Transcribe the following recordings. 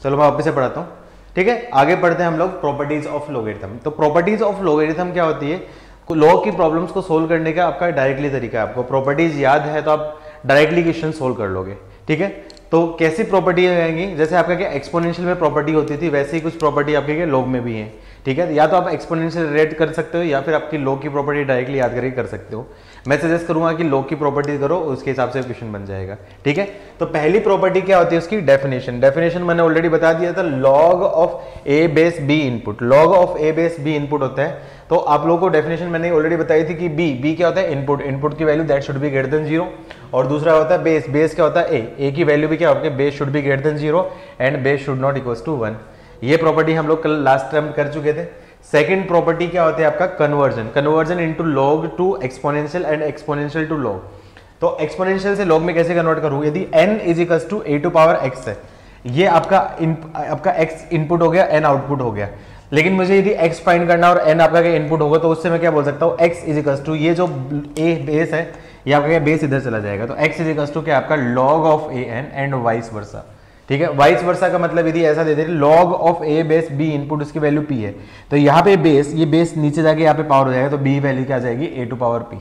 चलो मैं वापस से पढ़ाता हूँ, ठीक है। आगे पढ़ते हैं हम लोग प्रॉपर्टीज ऑफ लॉगरिथम। तो प्रॉपर्टीज ऑफ लॉगरिथम क्या होती है? लॉग की प्रॉब्लम्स को सोल्व करने का आपका डायरेक्टली तरीका है। आपको प्रॉपर्टीज याद है तो आप डायरेक्टली क्वेश्चन सोल्व कर लोगे, ठीक है। तो कैसी प्रॉपर्टी आएंगी? जैसे आपका क्या एक्सपोनेंशियल में प्रॉपर्टी होती थी, वैसे ही कुछ प्रॉपर्टी आपके क्या लॉग में भी है, ठीक है। या तो आप एक्सपोनेंशियल रिलेट कर सकते हो या फिर आपकी लॉग की प्रॉपर्टी डायरेक्टली याद करके कर सकते हो। मैं सजेस्ट करूंगा कि लॉग की प्रॉपर्टी करो, उसके हिसाब से क्वेश्चन बन जाएगा, ठीक है। तो पहली प्रॉपर्टी क्या होती है उसकी? डेफिनेशन। डेफिनेशन मैंने ऑलरेडी बता दिया था, log of A base B input. Log of A base B input होता है। तो आप लोगों को डेफिनेशन मैंने ऑलरेडी बताई थी कि बी क्या होता है? इनपुट। इनपुट की value that should be greater than 0। और दूसरा होता है बेस। बेस क्या होता है? ए की वैल्यू भी क्या होती है? Base should be greater than 0 and base should not equals to 1। ये प्रॉपर्टी हम लोग कल लास्ट टाइम कर चुके थे। सेकंड प्रॉपर्टी क्या होती है आपका? Conversion. Conversion into log to exponential and exponential to log. तो एक्सपोनेंशियल से लॉग में कैसे कन्वर्ट करूं? यदि n is equals to a to power x है, ये आपका x इनपुट हो गया, n आउटपुट हो गया। लेकिन मुझे यदि x फाइंड करना और n आपका क्या इनपुट होगा, तो उससे मैं क्या बोल सकता हूँ? x इज इक्वल्स टू ये जो a बेस है, ये आपका क्या बेस इधर चला जाएगा, तो x इज इक्वल्स टू क्या आपका log of a n and vice वर्सा, ठीक है। वाइस वर्सा का मतलब यदि ऐसा दे दे log of a base b input, उसकी वैल्यू p है, तो यहाँ पे बेस, ये बेस नीचे जाके यहाँ पे पावर हो जाएगा, तो b वैल्यू क्या आ जाएगी? a to power p।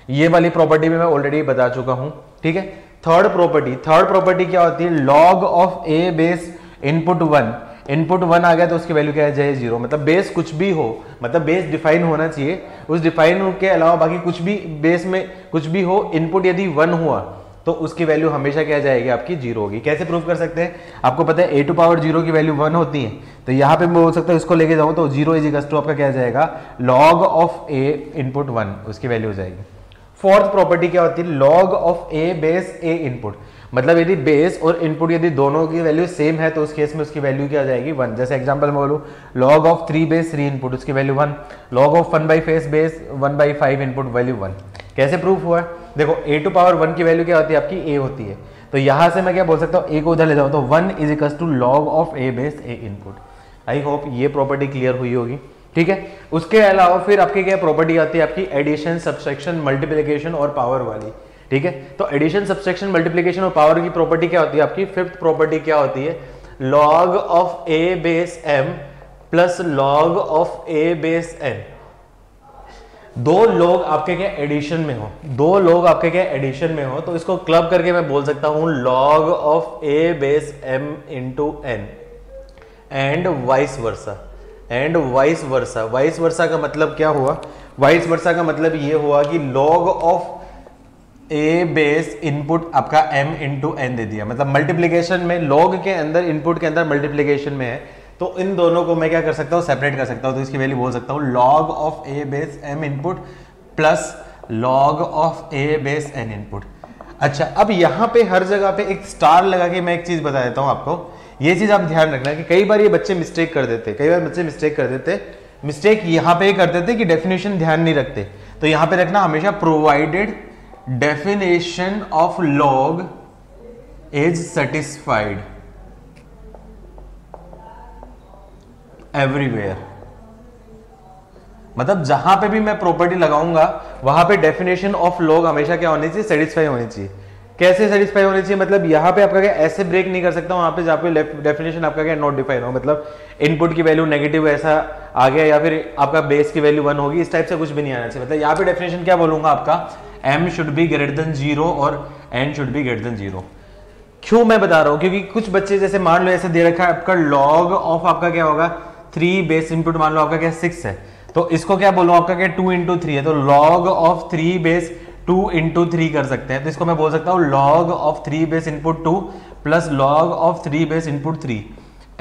ये वाली प्रॉपर्टी भी मैं ऑलरेडी बता चुका हूं, ठीक है। थर्ड प्रॉपर्टी क्या होती है? log of a base input 1। Input 1 आ गया तो उसकी वैल्यू क्या है? जाए 0। मतलब बेस कुछ भी हो, मतलब बेस डिफाइन होना चाहिए, उस डिफाइन के अलावा बाकी कुछ भी बेस में कुछ भी हो, इनपुट यदि 1 हुआ तो उसकी वैल्यू हमेशा क्या जाएगी? आपकी 0 होगी। कैसे प्रूव कर सकते हैं? आपको पता है a टू पावर 0 की वैल्यू 1 होती है, तो यहाँ पे मैं बोल सकता हूँ इसको लेके जाऊँ तो 0 इज इक्वल टू आपका क्या जाएगा? log ऑफ a इनपुट 1, उसकी वैल्यू हो जाएगी। फोर्थ प्रॉपर्टी क्या होती है? log of a base a input. मतलब यदि बेस और इनपुट यदि दोनों की वैल्यू सेम है तो उस केस में उसकी वैल्यू क्या आ जाएगी? 1। जैसे एग्जांपल में बोलूं log ऑफ 3 बेस 3 इनपुट, उसकी value 1। log of 1/5 base 1/5 input, value 1। कैसे प्रूफ हुआ? देखो a टू पावर 1 की वैल्यू क्या होती है? आपकी a होती है। तो यहां से मैं क्या बोल सकता हूँ? a को उधर ले जाऊँ तो 1 is equal to log of a base a input. I hope ये प्रॉपर्टी क्लियर हुई होगी, ठीक है। उसके अलावा फिर आपकी क्या प्रॉपर्टी आती है? आपकी एडिशन, सब्सट्रैक्शन, मल्टीप्लिकेशन और पावर वाली, ठीक है। तो एडिशन, सब्सट्रैक्शन, मल्टीप्लिकेशन और पावर की प्रॉपर्टी क्या होती है आपकी? फिफ्थ प्रॉपर्टी क्या होती है? log of a base m plus log of a base n। दो लोग आपके क्या एडिशन में हो, दो लोग आपके क्या एडिशन में हो, तो इसको क्लब करके मैं बोल सकता हूं log of a base m into n and vice versa. And vice versa, vice versa का मतलब क्या हुआ? वाइस वर्सा का मतलब ये हुआ कि log of a base input आपका m इंटू n दे दिया, मतलब मल्टीप्लीकेशन में log के अंदर, इनपुट के अंदर मल्टीप्लीकेशन में है, तो इन दोनों को मैं क्या कर सकता हूँ? सेपरेट कर सकता हूँ। तो इसकी वैल्यू बोल सकता हूँ log of a base m input plus log of a base n input. अच्छा, अब यहाँ पे हर जगह पे एक स्टार लगा के मैं एक चीज बता देता हूँ आपको। ये चीज आप ध्यान रखना कि कई बार ये बच्चे मिस्टेक कर देते, मिस्टेक यहाँ पे कर देते कि डेफिनेशन ध्यान नहीं रखते। तो यहाँ पे रखना हमेशा provided definition of log is satisfied everywhere. मतलब जहां पे भी मैं प्रॉपर्टी लगाऊंगा वहां पे डेफिनेशन ऑफ log हमेशा क्या होनी चाहिए? सेटिस्फाई होनी चाहिए। कैसे सेटिस्फाई होनी चाहिए? मतलब यहाँ पे आपका क्या ऐसे ब्रेक नहीं कर सकता, वहां पे जहाँ पे डेफिनेशन आपका क्या नॉट डिफाइन हो, मतलब इनपुट की वैल्यू नेगेटिव ऐसा आ गया या फिर आपका बेस की वैल्यू 1 होगी, इस टाइप से कुछ भी नहीं आना चाहिए। मतलब यहाँ पे डेफिनेशन क्या बोलूंगा आपका? m should be greater than 0 और n should be greater than 0। क्यों मैं बता रहा हूँ? क्योंकि कुछ बच्चे जैसे मान लो ऐसे दे रखा है आपका log ऑफ आपका क्या होगा? 3 बेस इनपुट मान लो आपका क्या 6 है, तो इसको क्या बोलूं? आपका क्या 2 इंटू 3 है, तो log ऑफ 3 बेस 2 इंटू 3 कर सकते हैं। तो इसको मैं बोल सकता हूं log of 3 base input 2 plus log of 3 base input 3।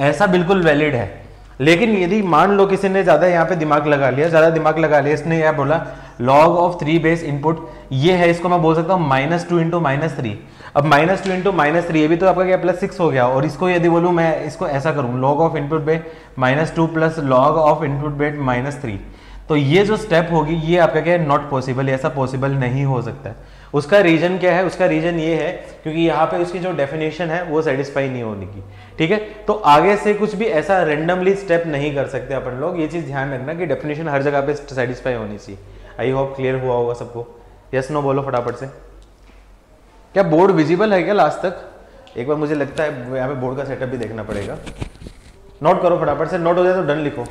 ऐसा बिल्कुल वैलिड है। लेकिन यदि मान लो किसी ने ज्यादा यहाँ पे दिमाग लगा लिया, इसने यह बोला log ऑफ 3 बेस इनपुट ये है, इसको मैं बोल सकता हूँ -2 इंटू -3। अब -2 इंटू -3 ये भी तो आपका क्या +6 हो गया, और इसको यदि बोलूं मैं इसको ऐसा करूं log ऑफ इनपुट पे -2 प्लस log ऑफ इनपुट पे -3, तो ये जो स्टेप होगी ये आपका क्या है? नॉट पॉसिबल, ऐसा पॉसिबल नहीं हो सकता है। उसका रीजन क्या है? उसका रीजन ये है क्योंकि यहाँ पे उसकी जो डेफिनेशन है वो सेटिस्फाई नहीं होने की, ठीक है। तो आगे से कुछ भी ऐसा रेंडमली स्टेप नहीं कर सकते अपन लोग, ये चीज ध्यान रखना कि डेफिनेशन हर जगह पे सेटिस्फाई होनी चाहिए। आई होप क्लियर हुआ होगा सबको। यस नो बोलो फटाफट से। क्या बोर्ड विजिबल है क्या लास्ट तक? एक बार मुझे लगता है यहाँ पे बोर्ड का सेटअप भी देखना पड़ेगा। नोट करो फटाफट से, नोट हो जाए तो डन लिखो,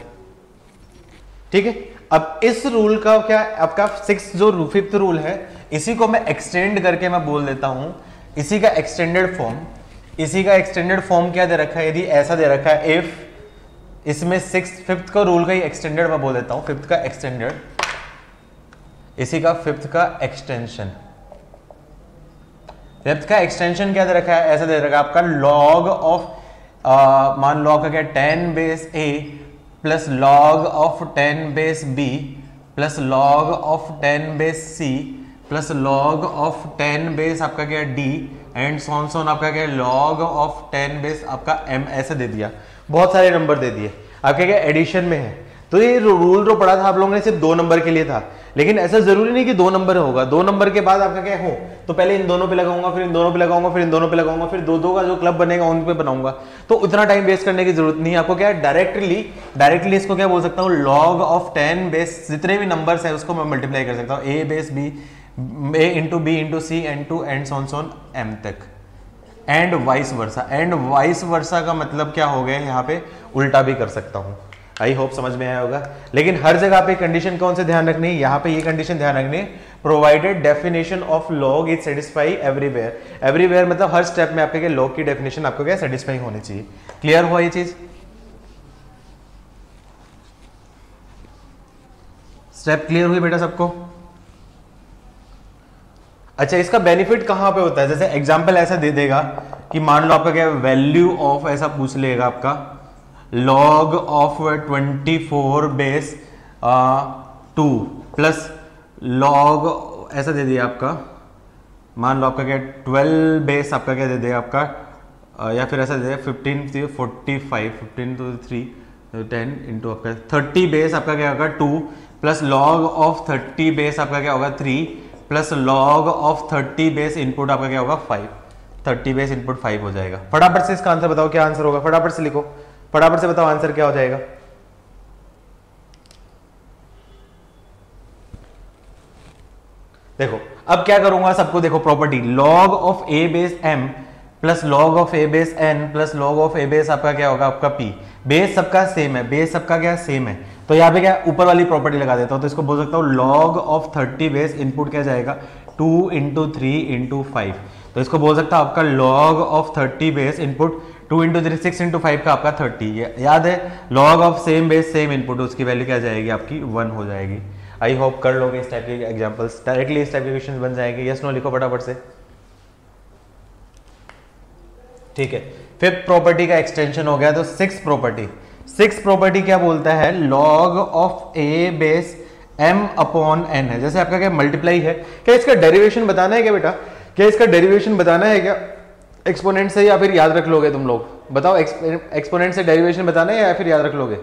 ठीक है। अब इस रूल का क्या, आपका 6 जो 5th रूल है, इसी को मैं एक्सटेंड करके मैं बोल देता हूं, इसी का एक्सटेंडेड फॉर्म, इसी का एक्सटेंडेड फॉर्म क्या दे रखा है, यदि ऐसा दे रखा है इफ, इसमें 5th का रूल का ही एक्सटेंडेड मैं बोल देता हूं, 5th का एक्सटेंडेड, इसी का 5th का एक्सटेंशन। 5th का एक्सटेंशन क्या दे रखा है, ऐसा दे रखा है आपका log ऑफ मान लो आपका क्या 10 base a plus log of 10 base b plus log of 10 base c plus log of 10 base आपका क्या d एंड सोन आपका क्या log ऑफ 10 बेस आपका m, ऐसे दे दिया, बहुत सारे नंबर दे दिए, आपका क्या एडिशन में है। तो ये रूल जो पढ़ा था आप लोगों ने सिर्फ 2 नंबर के लिए था, लेकिन ऐसा जरूरी नहीं कि 2 नंबर होगा, 2 नंबर के बाद आपका क्या हो, तो पहले इन दोनों पे लगाऊंगा, फिर इन दोनों पे लगाऊंगा, फिर इन दोनों पे लगाऊंगा, फिर 2-2 का जो क्लब बनेगा उन पे बनाऊंगा, तो उतना टाइम वेस्ट करने की जरूरत नहीं है आपको। क्या डायरेक्टली इसको क्या बोल सकता हूँ, log ऑफ 10 बेस जितने भी नंबर्स है उसको मैं मल्टीप्लाई कर सकता हूँ, a base b, a into b into c into and so on m तक, and vice versa. And vice versa का मतलब क्या हो गया, यहाँ पे उल्टा भी कर सकता हूँ। आई होप समझ में आया होगा। लेकिन हर जगह पे कंडीशन कौन से ध्यान रखनी है, यहाँ पे ये कंडीशन ध्यान रखनी है, provided definition of log is satisfy everywhere. Everywhere मतलब हर स्टेप में आपके लॉग की डेफिनेशन आपको क्या सेटिस्फाई होनी चाहिए। क्लियर हुआ ये चीज, स्टेप क्लियर हुई बेटा सबको। अच्छा, इसका बेनिफिट कहां पे होता है, जैसे एग्जांपल ऐसा दे देगा कि मान लो आपका क्या वैल्यू ऑफ ऐसा पूछ लेगा आपका log of 24 base 2 plus log ऐसा दे दिया आपका, मान लो आपका क्या 12 बेस आपका क्या दे दिया आपका, या फिर ऐसा दे दिया 15 to 45 15 to 3 10 इंटू आपका 30 बेस आपका क्या होगा 2 प्लस log ऑफ 30 बेस आपका क्या होगा 3 plus log of 30 base input आपका क्या होगा 5, 30 बेस इनपुट 5 हो जाएगा। फटाफट से इसका आंसर बताओ, क्या आंसर होगा, फटाफट से लिखो, फटाफट से बताओ आंसर क्या हो जाएगा। देखो अब क्या करूंगा सबको, देखो property log of a base m plus log of a base n plus log of a base आपका क्या होगा आपका p, बेस सबका सेम है, बेस सबका क्या सेम है, तो यहाँ पे क्या ऊपर वाली प्रॉपर्टी लगा देता हूं, तो इसको बोल सकता हूं log ऑफ 30 बेस इनपुट क्या जाएगा 2 इंटू 3 इंटू 5, तो इसको बोल सकता हूं आपका log of 30 base input 2 into 3 6 into 5 का आपका 30, याद है log of same base same input, उसकी वैल्यू क्या जाएगी आपकी 1 हो जाएगी। आई होप कर लोगे इस टाइप के एग्जांपल्स, डायरेक्टली इस टाइप के क्वेश्चन बन जाएंगे। यस नो लिखो फटाफट से, ठीक है। 5th प्रॉपर्टी का एक्सटेंशन हो गया, तो 6th प्रॉपर्टी क्या बोलता है, log of a base m upon n है, जैसे आपका क्या मल्टीप्लाई है, क्या इसका डेरिवेशन बताना है क्या बेटा, क्या इसका डेरिवेशन बताना है क्या एक्सपोनेंट से, या फिर याद रख लोगे तुम लोग, बताओ एक्सपोनेंट से डेरिवेशन बताना है या फिर याद रख लोगे।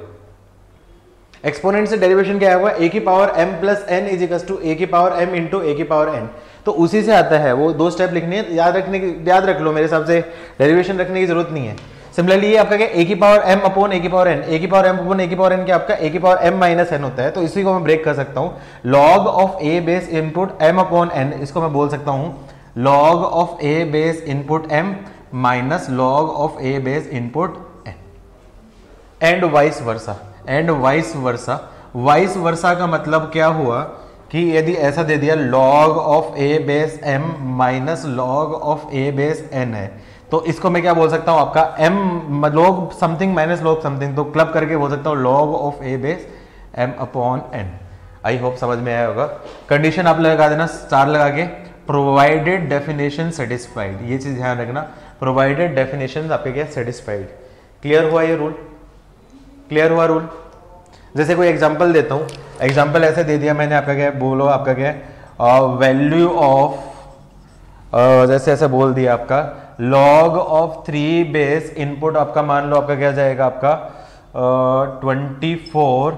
एक्सपोनेंट से डेरिवेशन क्या होगा, a की power m plus n is equal to a की पावर m इंटू a की पावर n, तो उसी से आता है, वो 2 स्टेप लिखनी है, याद रख लो, मेरे हिसाब से डेरिवेशन रखने की जरूरत नहीं है। सिमिलरली ये आपका क्या a की पावर m अपॉन a की पावर n, a की पावर m अपॉन a की पावर n क्या आपका a की पावर m माइनस n होता है, तो इसी को मैं ब्रेक कर सकता हूँ, log of a base input m upon n, इसको मैं बोल सकता हूँ log of a base input m minus log of a base input n, and vice versa. Vice versa का मतलब क्या हुआ कि यदि ऐसा दे दिया log of a base m minus log of a base n है, तो इसको मैं क्या बोल सकता हूं आपका m log something minus log something, तो क्लब करके बोल सकता हूं log of a base m upon n। I hope समझ में आया होगा। कंडीशन आप लगा देना स्टार लगा के, प्रोवाइडेड डेफिनेशन सेटिस्फाइड, ये चीज ध्यान रखना, प्रोवाइडेड डेफिनेशन आपके क्या सेटिस्फाइड। क्लियर हुआ ये रूल, क्लियर हुआ रूल। जैसे कोई एग्जांपल देता हूं, एग्जांपल ऐसे दे दिया मैंने, आपका क्या बोलो, आपका क्या वैल्यू ऑफ, जैसे ऐसे बोल दिया आपका log ऑफ 3 बेस इनपुट आपका मान लो आपका क्या जाएगा आपका 24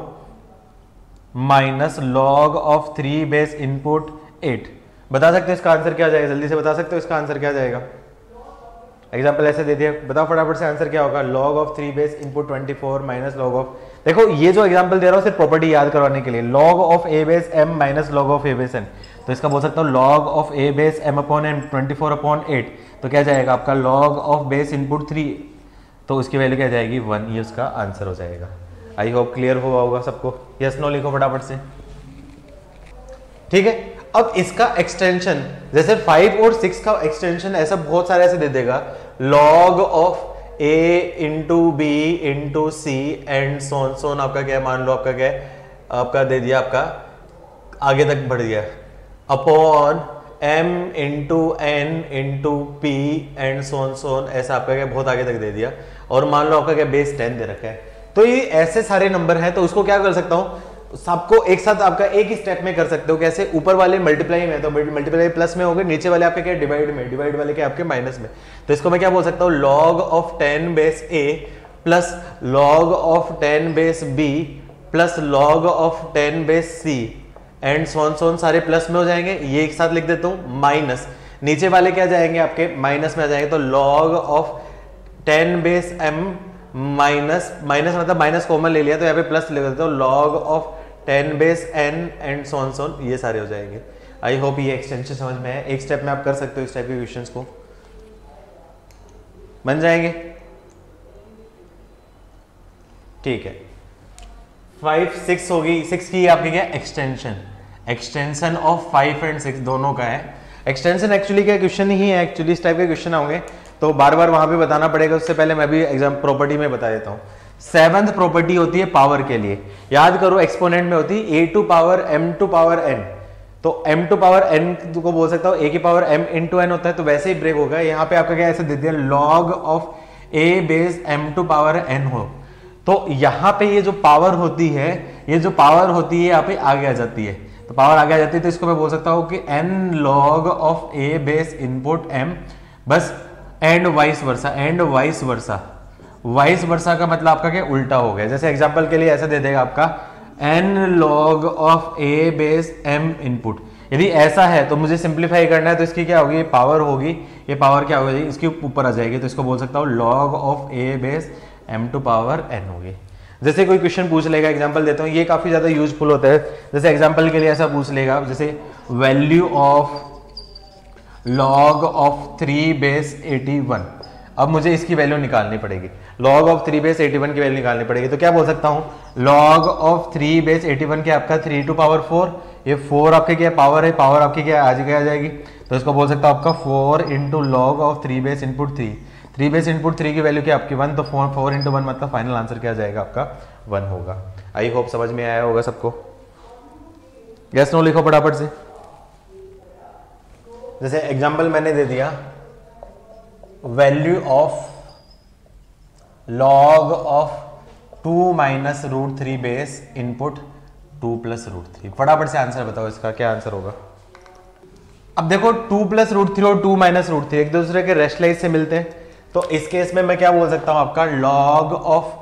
minus log of 3 base input 8। बता सकते हो इसका आंसर क्या जाएगा, जल्दी से बता सकते हो इसका आंसर क्या जाएगा। एग्जाम्पल ऐसे दे दिया, बताओ फटाफट से आंसर क्या होगा, log of 3 base input 24 minus log of, देखो ये जो एग्जाम्पल दे रहा हूं सिर्फ प्रॉपर्टी याद करवाने के लिए, log of a base m minus log of a base n, तो इसका बोल सकता हूँ log of a base m upon n 24 upon 8, तो क्या जाएगा आपका log ऑफ बेस इनपुट 3, तो उसकी वैल्यू क्या जाएगी 1, ये उसका आंसर हो जाएगा। आई होप क्लियर हुआ होगा सबको। यस नो लिखो फटाफट से। ठीक है, अब इसका एक्सटेंशन जैसे 5 और 6 का एक्सटेंशन ऐसा बहुत सारे ऐसे दे देगा, log of a into B into C and so on so on आपका क्या है, मान लो आपका क्या है, आपका दे दिया, आपका आगे तक बढ़ गया, upon m into N into P and so on so on, ऐसा आपका क्या बहुत आगे तक दे दिया, और मान लो आपका क्या बेस 10 दे रखा है। तो ये ऐसे सारे नंबर हैं, तो उसको क्या कर सकता हूं, सबको एक साथ आपका एक ही स्टेप में कर सकते हो। कैसे, ऊपर वाले मल्टीप्लाई में, तो मल्टीप्लाई प्लस में हो गए, नीचे वाले आपके क्या डिवाइड में, डिवाइड वाले क्या आपके माइनस में। तो इसको मैं क्या बोल सकता हूँ, log of 10 base a plus log of 10 base b plus log of 10 base c and so on so on सारे प्लस में हो जाएंगे। ये एक साथ लिख देता हूं, माइनस नीचे वाले क्या जाएंगे आपके माइनस में आ जाएंगे। तो log of 10 base m minus minus मतलब माइनस कॉमन ले लिया, तो यहाँ पे प्लस ले देता हूं, log of 10 base n and so on so on, ये सारे हो जाएंगे। आई होप ये एक्सटेंशन समझ में है। एक स्टेप में आप कर सकते हो इस टाइप के क्वेश्चंस को, बन जाएंगे। ठीक है, 5 6 होगी, 6 की आपकी क्या एक्सटेंशन, एक्सटेंशन ऑफ 5 एंड 6 दोनों का है। एक्सटेंशन एक्चुअली क्या क्वेश्चन ही है, एक्चुअली इस टाइप के क्वेश्चन होंगे तो बार बार वहां पे बताना पड़ेगा। उससे पहले मैं भी एग्जाम प्रॉपर्टी में बता देता हूँ। 7th प्रॉपर्टी होती है पावर के लिए, याद करो एक्सपोनेंट में होती है a to power m to power n, तो m टू पावर n को बोल सकता हूँ a की पावर m इंटू n होता है, तो वैसे ही ब्रेक होगा। यहाँ पे आपका क्या ऐसे दे दिया, log of a base m to power n हो, तो यहाँ पे ये जो पावर होती है, ये जो पावर होती है यहाँ पे आगे आ जाती है, तो पावर आगे आ जाती है, तो इसको मैं बोल सकता हूँ कि n log of a base input m, बस and vice versa, and vice versa. Vice versa का मतलब आपका क्या उल्टा हो गया। जैसे एग्जांपल के लिए ऐसा दे देगा आपका n log of a base m input, यदि ऐसा है तो मुझे सिंप्लीफाई करना है, तो इसकी क्या होगी, ये पावर होगी, ये पावर क्या होगी, इसके ऊपर आ जाएगी, तो इसको बोल सकता हूँ log of a base m to power n होगी। जैसे कोई क्वेश्चन पूछ लेगा, एग्जांपल देता हूँ, ये काफी ज्यादा यूजफुल होता है। जैसे एग्जांपल के लिए ऐसा पूछ लेगा, जैसे value of log of 3 base 81, अब मुझे इसकी वैल्यू निकालनी पड़ेगी, log ऑफ 3 बेस 81 की वैल्यू निकालनी पड़ेगी। तो क्या बोल सकता हूँ, log ऑफ 3 बेस 81 क्या आपका 3 टू पावर 4, ये 4 आपके क्या पावर है, पावर आपकी क्या आज क्या आ जाएगी, तो इसको बोल सकता हूँ आपका 4 into log of 3 base input 3, 3 base input 3 की वैल्यू क्या आपकी 1, तो 4 इंटू 1 मतलब फाइनल आंसर क्या जाएगा आपका 1 होगा। आई होप समझ में आया होगा सबको। यस नो लिखो फटाफट से। जैसे एग्जांपल मैंने दे दिया, value of log of 2 minus root 3 base input 2 plus root 3, फटाफट से आंसर बताओ इसका क्या आंसर होगा। अब देखो 2 प्लस रूट 3 और 2 माइनस रूट 3 एक दूसरे के रेशनलाइज से मिलते हैं, तो इस केस में मैं क्या बोल सकता हूं, आपका log ऑफ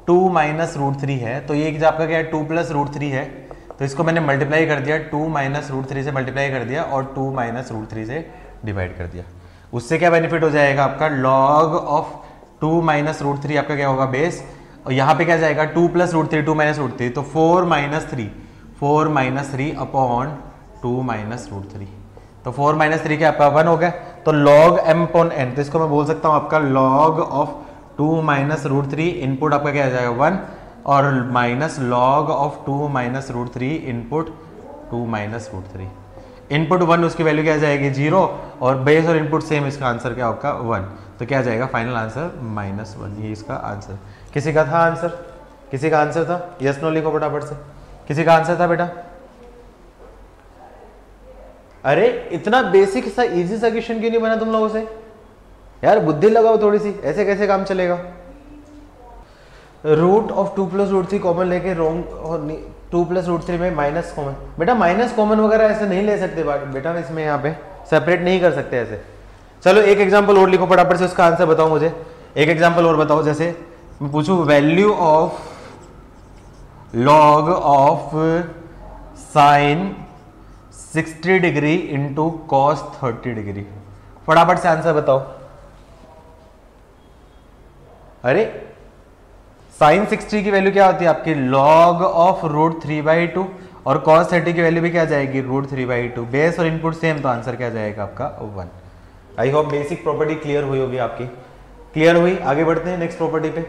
2 माइनस रूट 3 है, तो ये आपका क्या है 2 प्लस रूट 3 है, तो इसको मैंने मल्टीप्लाई कर दिया, 2 माइनस रूट 3 से मल्टीप्लाई कर दिया और 2 माइनस रूट 3 से डिवाइड कर दिया। उससे क्या बेनिफिट हो जाएगा आपका, log ऑफ 2 माइनस रूट 3 आपका क्या होगा बेस, और यहाँ पे क्या जाएगा 2 प्लस रूट 3 2 माइनस रूट 3, तो 4 माइनस 3 अपॉन 2 माइनस रूट 3, तो 4 माइनस 3 क्या आपका 1 हो गया, तो log m अपॉन n, तो इसको मैं बोल सकता हूँ आपका log of 2 minus root 3 input आपका क्या आ जाएगा 1, और minus log of 2 minus root 3 input 2 minus root 3, input 1 उसकी वैल्यू क्या आ जाएगी 0, और बेस और इनपुट सेम, इसका आंसर क्या होगा 1, तो क्या आ जाएगा फाइनल आंसर -1, ये इसका आंसर। किसी का था आंसर, किसी का आंसर था, यस नो लिखो फटाफट से, किसी का आंसर था बेटा। अरे इतना बेसिक सा इजी सा क्वेश्चन क्यों नहीं बना तुम लोगों से यार, बुद्धि लगाओ थोड़ी सी, ऐसे कैसे काम चलेगा। Root of 2 plus root 3 common लेके रोंग, 2 प्लस रूट 3 में माइनस कॉमन, बेटा माइनस कॉमन वगैरह ऐसे नहीं ले सकते बेटा, इसमें यहाँ पे सेपरेट नहीं कर सकते ऐसे। चलो एक एग्जांपल और लिखो फटाफट से, उसका आंसर बताओ मुझे, एक एग्जांपल और बताओ। जैसे मैं पूछूं value of log of sine 60 degree into cos 30 degree, फटाफट से आंसर बताओ। अरे साइन 60 की वैल्यू क्या होती है आपकी log ऑफ रूट 3/2, और cos 30 की वैल्यू भी क्या जाएगी रूट 3/2, बेस और इनपुट सेम, तो आंसर क्या जाएगा आपका 1। I hope basic property clear हुई होगी आपकी। क्लियर हुई, आगे बढ़ते हैं नेक्स्ट प्रॉपर्टी पे।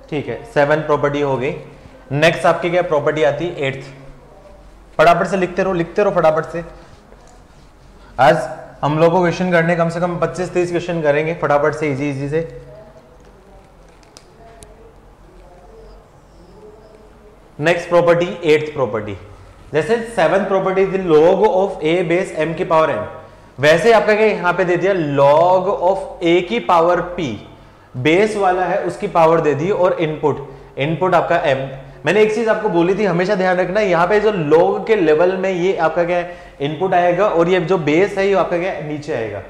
ठीक है, 7 प्रॉपर्टी हो गई। नेक्स्ट आपकी क्या प्रॉपर्टी आती है? 8th। फटाफट से लिखते रहो फटाफट से। आज हम लोगों को क्वेश्चन करने कम से कम 25-30 क्वेश्चन करेंगे फटाफट से, इजी से। Next property 8th property. जैसे 7th प्रॉपर्टी थी log of a base m की पावर n, वैसे आपका क्या यहां पे दे दिया log ऑफ a की पावर p, बेस वाला है उसकी पावर दे दी, और इनपुट आपका m। मैंने एक चीज आपको बोली थी, हमेशा ध्यान रखना, यहाँ पे जो log के लेवल में ये आपका क्या है इनपुट आएगा, और ये जो बेस है ये आपका क्या है नीचे आएगा।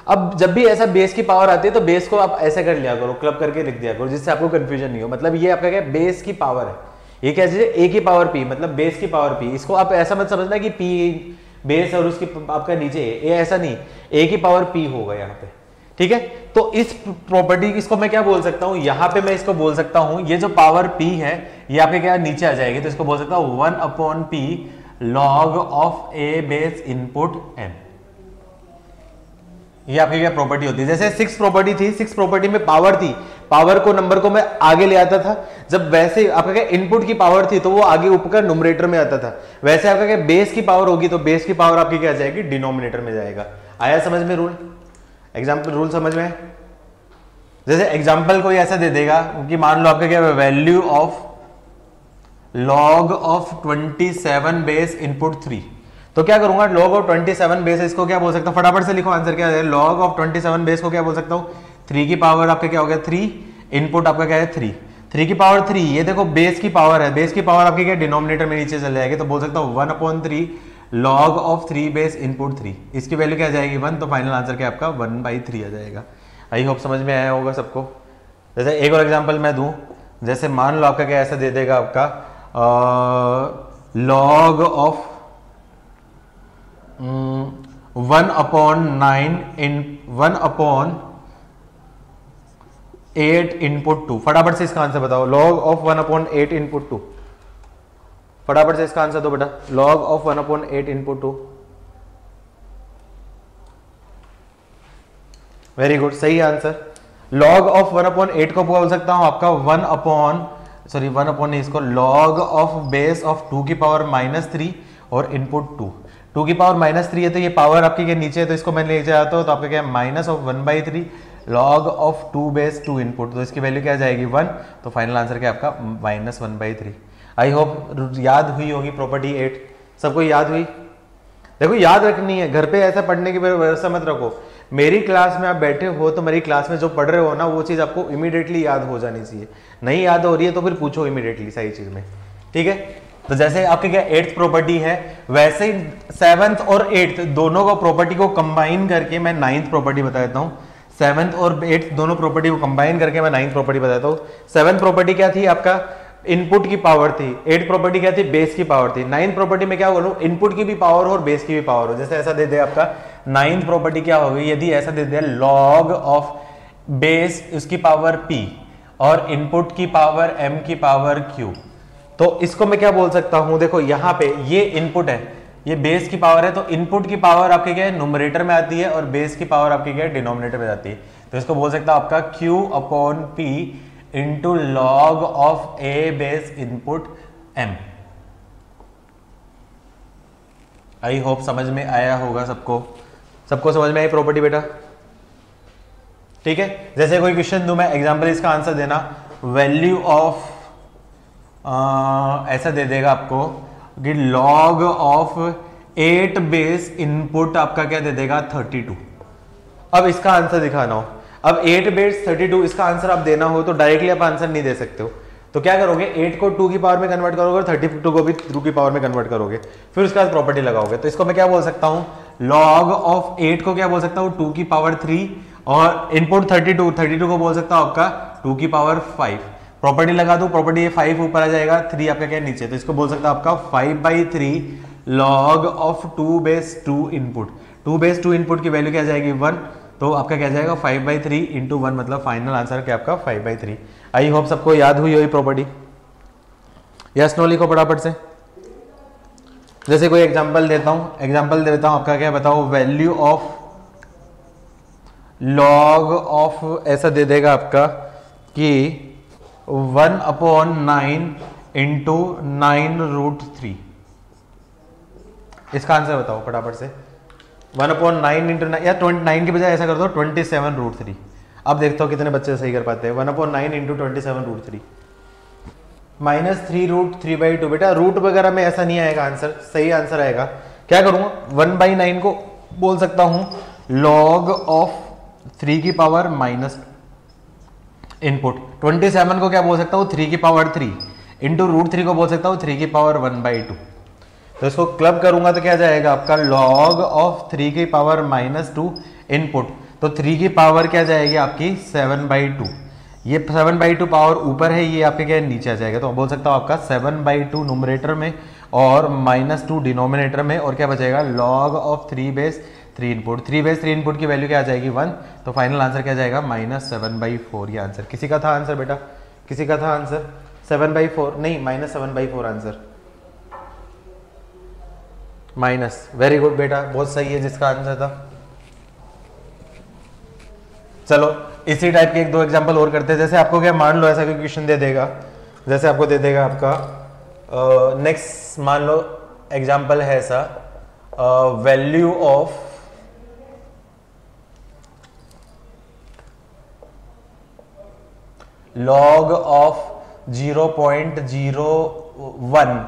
अब जब भी ऐसा बेस की पावर आती है तो बेस को आप ऐसे कर लिया करो, क्लब करके लिख दिया करो, जिससे आपको कंफ्यूजन नहीं हो। मतलब ये आपका क्या बेस की पावर है, ये क्या चीज है a की पावर p, मतलब बेस की पावर p। इसको आप ऐसा मत समझना कि p बेस और उसकी आपका नीचे है, ये ऐसा नहीं, a की पावर p होगा यहाँ पे। ठीक है, तो इस प्रॉपर्टी इसको मैं क्या बोल सकता हूं, यहां पे मैं इसको बोल सकता हूं ये जो पावर p है ये आपके क्या नीचे आ जाएगी, तो इसको बोल सकता हूं 1/p log of a base input m। ये आपकी क्या प्रॉपर्टी होती है। जैसे 6 प्रॉपर्टी थी, 6 प्रॉपर्टी में पावर थी, पावर को नंबर को मैं आगे ले आता था। जब वैसे आपका क्या इनपुट की पावर थी तो वो आगे ऊपर न्यूमरेटर में आता था। वैसे आपका क्या बेस की पावर होगी तो बेस की पावर आपकी क्या जाएगी, डिनोमिनेटर में जाएगा। आया समझ में रूल? एग्जाम्पल रूल समझ में? जैसे एग्जाम्पल कोई ऐसा दे देगा कि मान लो आपका क्या value of log of 27 base input 3, तो क्या करूंगा लॉग ऑफ 27 बेस, इसको क्या बोल सकता हूं, फटाफट से लिखो आंसर क्या है। लॉग ऑफ 27 बेस को क्या बोल सकता हूं, 3 की पावर आपका क्या हो गया 3, इनपुट आपका क्या है 3 की पावर 3। ये देखो बेस की पावर है, बेस की पावर आपकी क्या डिनोमिनेटर में नीचे चल जाएगी, तो बोल सकता हूं 1/3 लॉग ऑफ 3 बेस इनपुट 3, इसकी वैल्यू क्या आ जाएगी 1, तो फाइनल आंसर क्या आपका 1/3 आ जाएगा। आई होप समझ में आया होगा सबको। जैसे एक और एग्जांपल मैं दूं, जैसे मान लो आपका क्या ऐसा दे देगा आपका लॉग ऑफ 1/8 इनपुट 2। फटाफट से इसका आंसर बताओ, लॉग ऑफ 1/8 इनपुट 2। फटाफट से इसका आंसर दो बेटा, log of 1/8 input 2। Very good, सही आंसर। लॉग ऑफ 1/8 को बोल सकता हूं आपका 1 इसको लॉग ऑफ बेस ऑफ 2 की पावर -3 और इनपुट 2 की पावर -3 है, तो ये पावर आपकी के नीचे है, तो इसको मैं ले जाता हूं, तो आपका क्या है -1/3 लॉग ऑफ 2 बेस 2 इनपुट, तो इसकी वैल्यू क्या जाएगी 1, तो फाइनल आंसर क्या आपका -1/3। आई होप याद हुई होगी प्रॉपर्टी 8, सबको याद हुई। देखो याद रखनी है, घर पे ऐसा पढ़ने की व्यवस्था मत रखो। मेरी क्लास में आप बैठे हो तो मेरी क्लास में जो पढ़ रहे हो ना वो चीज आपको इमीडिएटली याद हो जानी चाहिए। नहीं याद हो रही है तो फिर पूछो इमीडिएटली सही चीज में। ठीक है, तो जैसे आपके क्या 8th प्रॉपर्टी है, वैसे ही 7th और 8th दोनों को प्रॉपर्टी को कंबाइन करके मैं 9th प्रॉपर्टी बता देता हूँ। 7th और 8th दोनों प्रॉपर्टी को कंबाइन करके मैं 9th प्रॉपर्टी बताता हूँ। 7th प्रॉपर्टी क्या थी आपका, इनपुट की पावर थी। 8th प्रॉपर्टी क्या थी, बेस की पावर थी। 9th प्रॉपर्टी में क्या बोलूं, इनपुट की भी पावर हो और बेस की भी पावर हो। जैसे ऐसा दे दे आपका 9th प्रॉपर्टी क्या होगी, यदि ऐसा दे दे लॉग ऑफ बेस उसकी पावर p और इनपुट की पावर m की पावर q, तो इसको मैं क्या बोल सकता हूं, देखो यहाँ पे ये इनपुट है, ये बेस की पावर है, तो इनपुट की पावर आपके क्या है न्यूमरेटर में आती है और बेस की पावर आपकी क्या है डिनोमिनेटर में आती है। तो इसको बोल सकता हूं आपका q/p into log of a base input m। I hope समझ में आया होगा सबको, सबको समझ में आई प्रॉपर्टी बेटा? ठीक है, जैसे कोई क्वेश्चन दूं मैं, एग्जांपल इसका आंसर देना, वैल्यू ऑफ ऐसा दे देगा आपको कि लॉग ऑफ 8 बेस इनपुट आपका क्या दे देगा 32। अब इसका आंसर दिखाना हो, अब 8 बेस 32 इसका आंसर आप देना हो तो डायरेक्टली आप आंसर नहीं दे सकते हो, तो क्या करोगे 8 को 2 की पावर में कन्वर्ट करोगे और 32 को भी 2 की पावर में कन्वर्ट करोगे, फिर उसके बाद प्रॉपर्टी लगाओगे। तो इसको मैं क्या बोल सकता हूं, लॉग ऑफ 8 को क्या बोल सकता हूं 2 की पावर 3 और इनपुट 32 को बोल सकता हूं आपका 2 की पावर 5। प्रॉपर्टी लगा दो, प्रॉपर्टी ये 5 ऊपर आ जाएगा, 3 आपका क्या नीचे, तो इसको बोल सकता हूं आपका 5/3 log of 2 base 2 input. 2 base 2 input की वैल्यू क्या जाएगी 1, तो आपका क्या जाएगा 5/3 इंटू 1, मतलब फाइनल आंसर क्या आपका 5/3। आई होप सबको याद हुई प्रॉपर्टी। यस नो लिखो फटाफट से। जैसे कोई एग्जांपल देता हूं आपका, क्या बताओ, वैल्यू ऑफ लॉग ऑफ ऐसा दे देगा आपका कि 1/9 इंटू 9√3। इसका आंसर बताओ फटाफट से। 1/9 इंटू या 29 की बजाय ऐसा कर दो 27√3। अब देखता हूँ कितने बच्चे सही कर पाते हैं। 1/9 इंटू 27√3 -3√3/2। बेटा रूट वगैरह में ऐसा नहीं आएगा आंसर, सही आंसर आएगा। क्या करूंगा, 1/9 को बोल सकता हूं लॉग ऑफ 3 की पावर माइनस इनपुट। 27 को क्या बोल सकता हूं 3 की पावर 3 इंटू √3 को बोल सकता हूं 3 की पावर 1/2। तो इसको क्लब करूंगा तो क्या जाएगा आपका लॉग ऑफ 3 की पावर -2 इनपुट। तो 3 की पावर क्या जाएगी आपकी 7/2। ये 7/2 पावर ऊपर है, ये आपके क्या नीचे आ जाएगा। तो बोल सकता हूं आपका 7/2 न्यूमरेटर में और -2 डिनोमिनेटर में, और क्या बचेगा लॉग ऑफ 3/3 इनपुट। 3/3 इनपुट की वैल्यू क्या आ जाएगी 1। तो फाइनल आंसर क्या जाएगा -7/4। ये आंसर किसी का था आंसर बेटा, किसी का था आंसर 7/4 नहीं, -7/4 आंसर माइनस। वेरी गुड बेटा, बहुत सही है जिसका आंसर था। चलो इसी टाइप के 1-2 एग्जांपल और करते हैं। जैसे आपको क्या मान लो ऐसा कोई क्वेश्चन दे देगा, जैसे आपको दे देगा आपका नेक्स्ट मान लो एग्जांपल है ऐसा, value of log of 0.01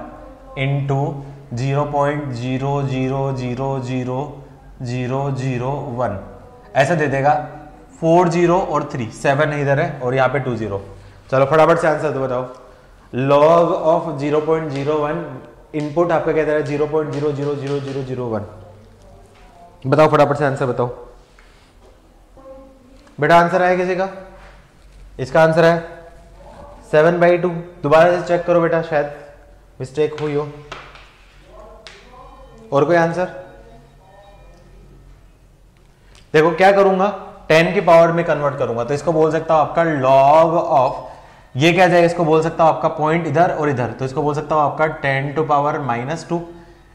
into 0.00000001 ऐसा दे देगा। 4 0 और 3, 7 इधर है और यहाँ पे 2 0। चलो फटाफट से आंसर तो बताओ। लॉग ऑफ 0.01 इनपुट आपका क्या दे रहा है 0.000001। बताओ फटाफट से आंसर बताओ बेटा। आंसर आया किसी का? इसका आंसर है 7/2। दोबारा से चेक करो बेटा, शायद मिस्टेक हुई हो। और कोई आंसर? देखो क्या करूंगा, 10 की पावर में कन्वर्ट करूंगा तो इसको बोल सकता हूं आपका लॉग ऑफ, ये क्या जाएगा, इसको बोल सकता हूं आपका पॉइंट इधर और इधर, तो इसको बोल सकता हूं आपका 10 टू पावर -2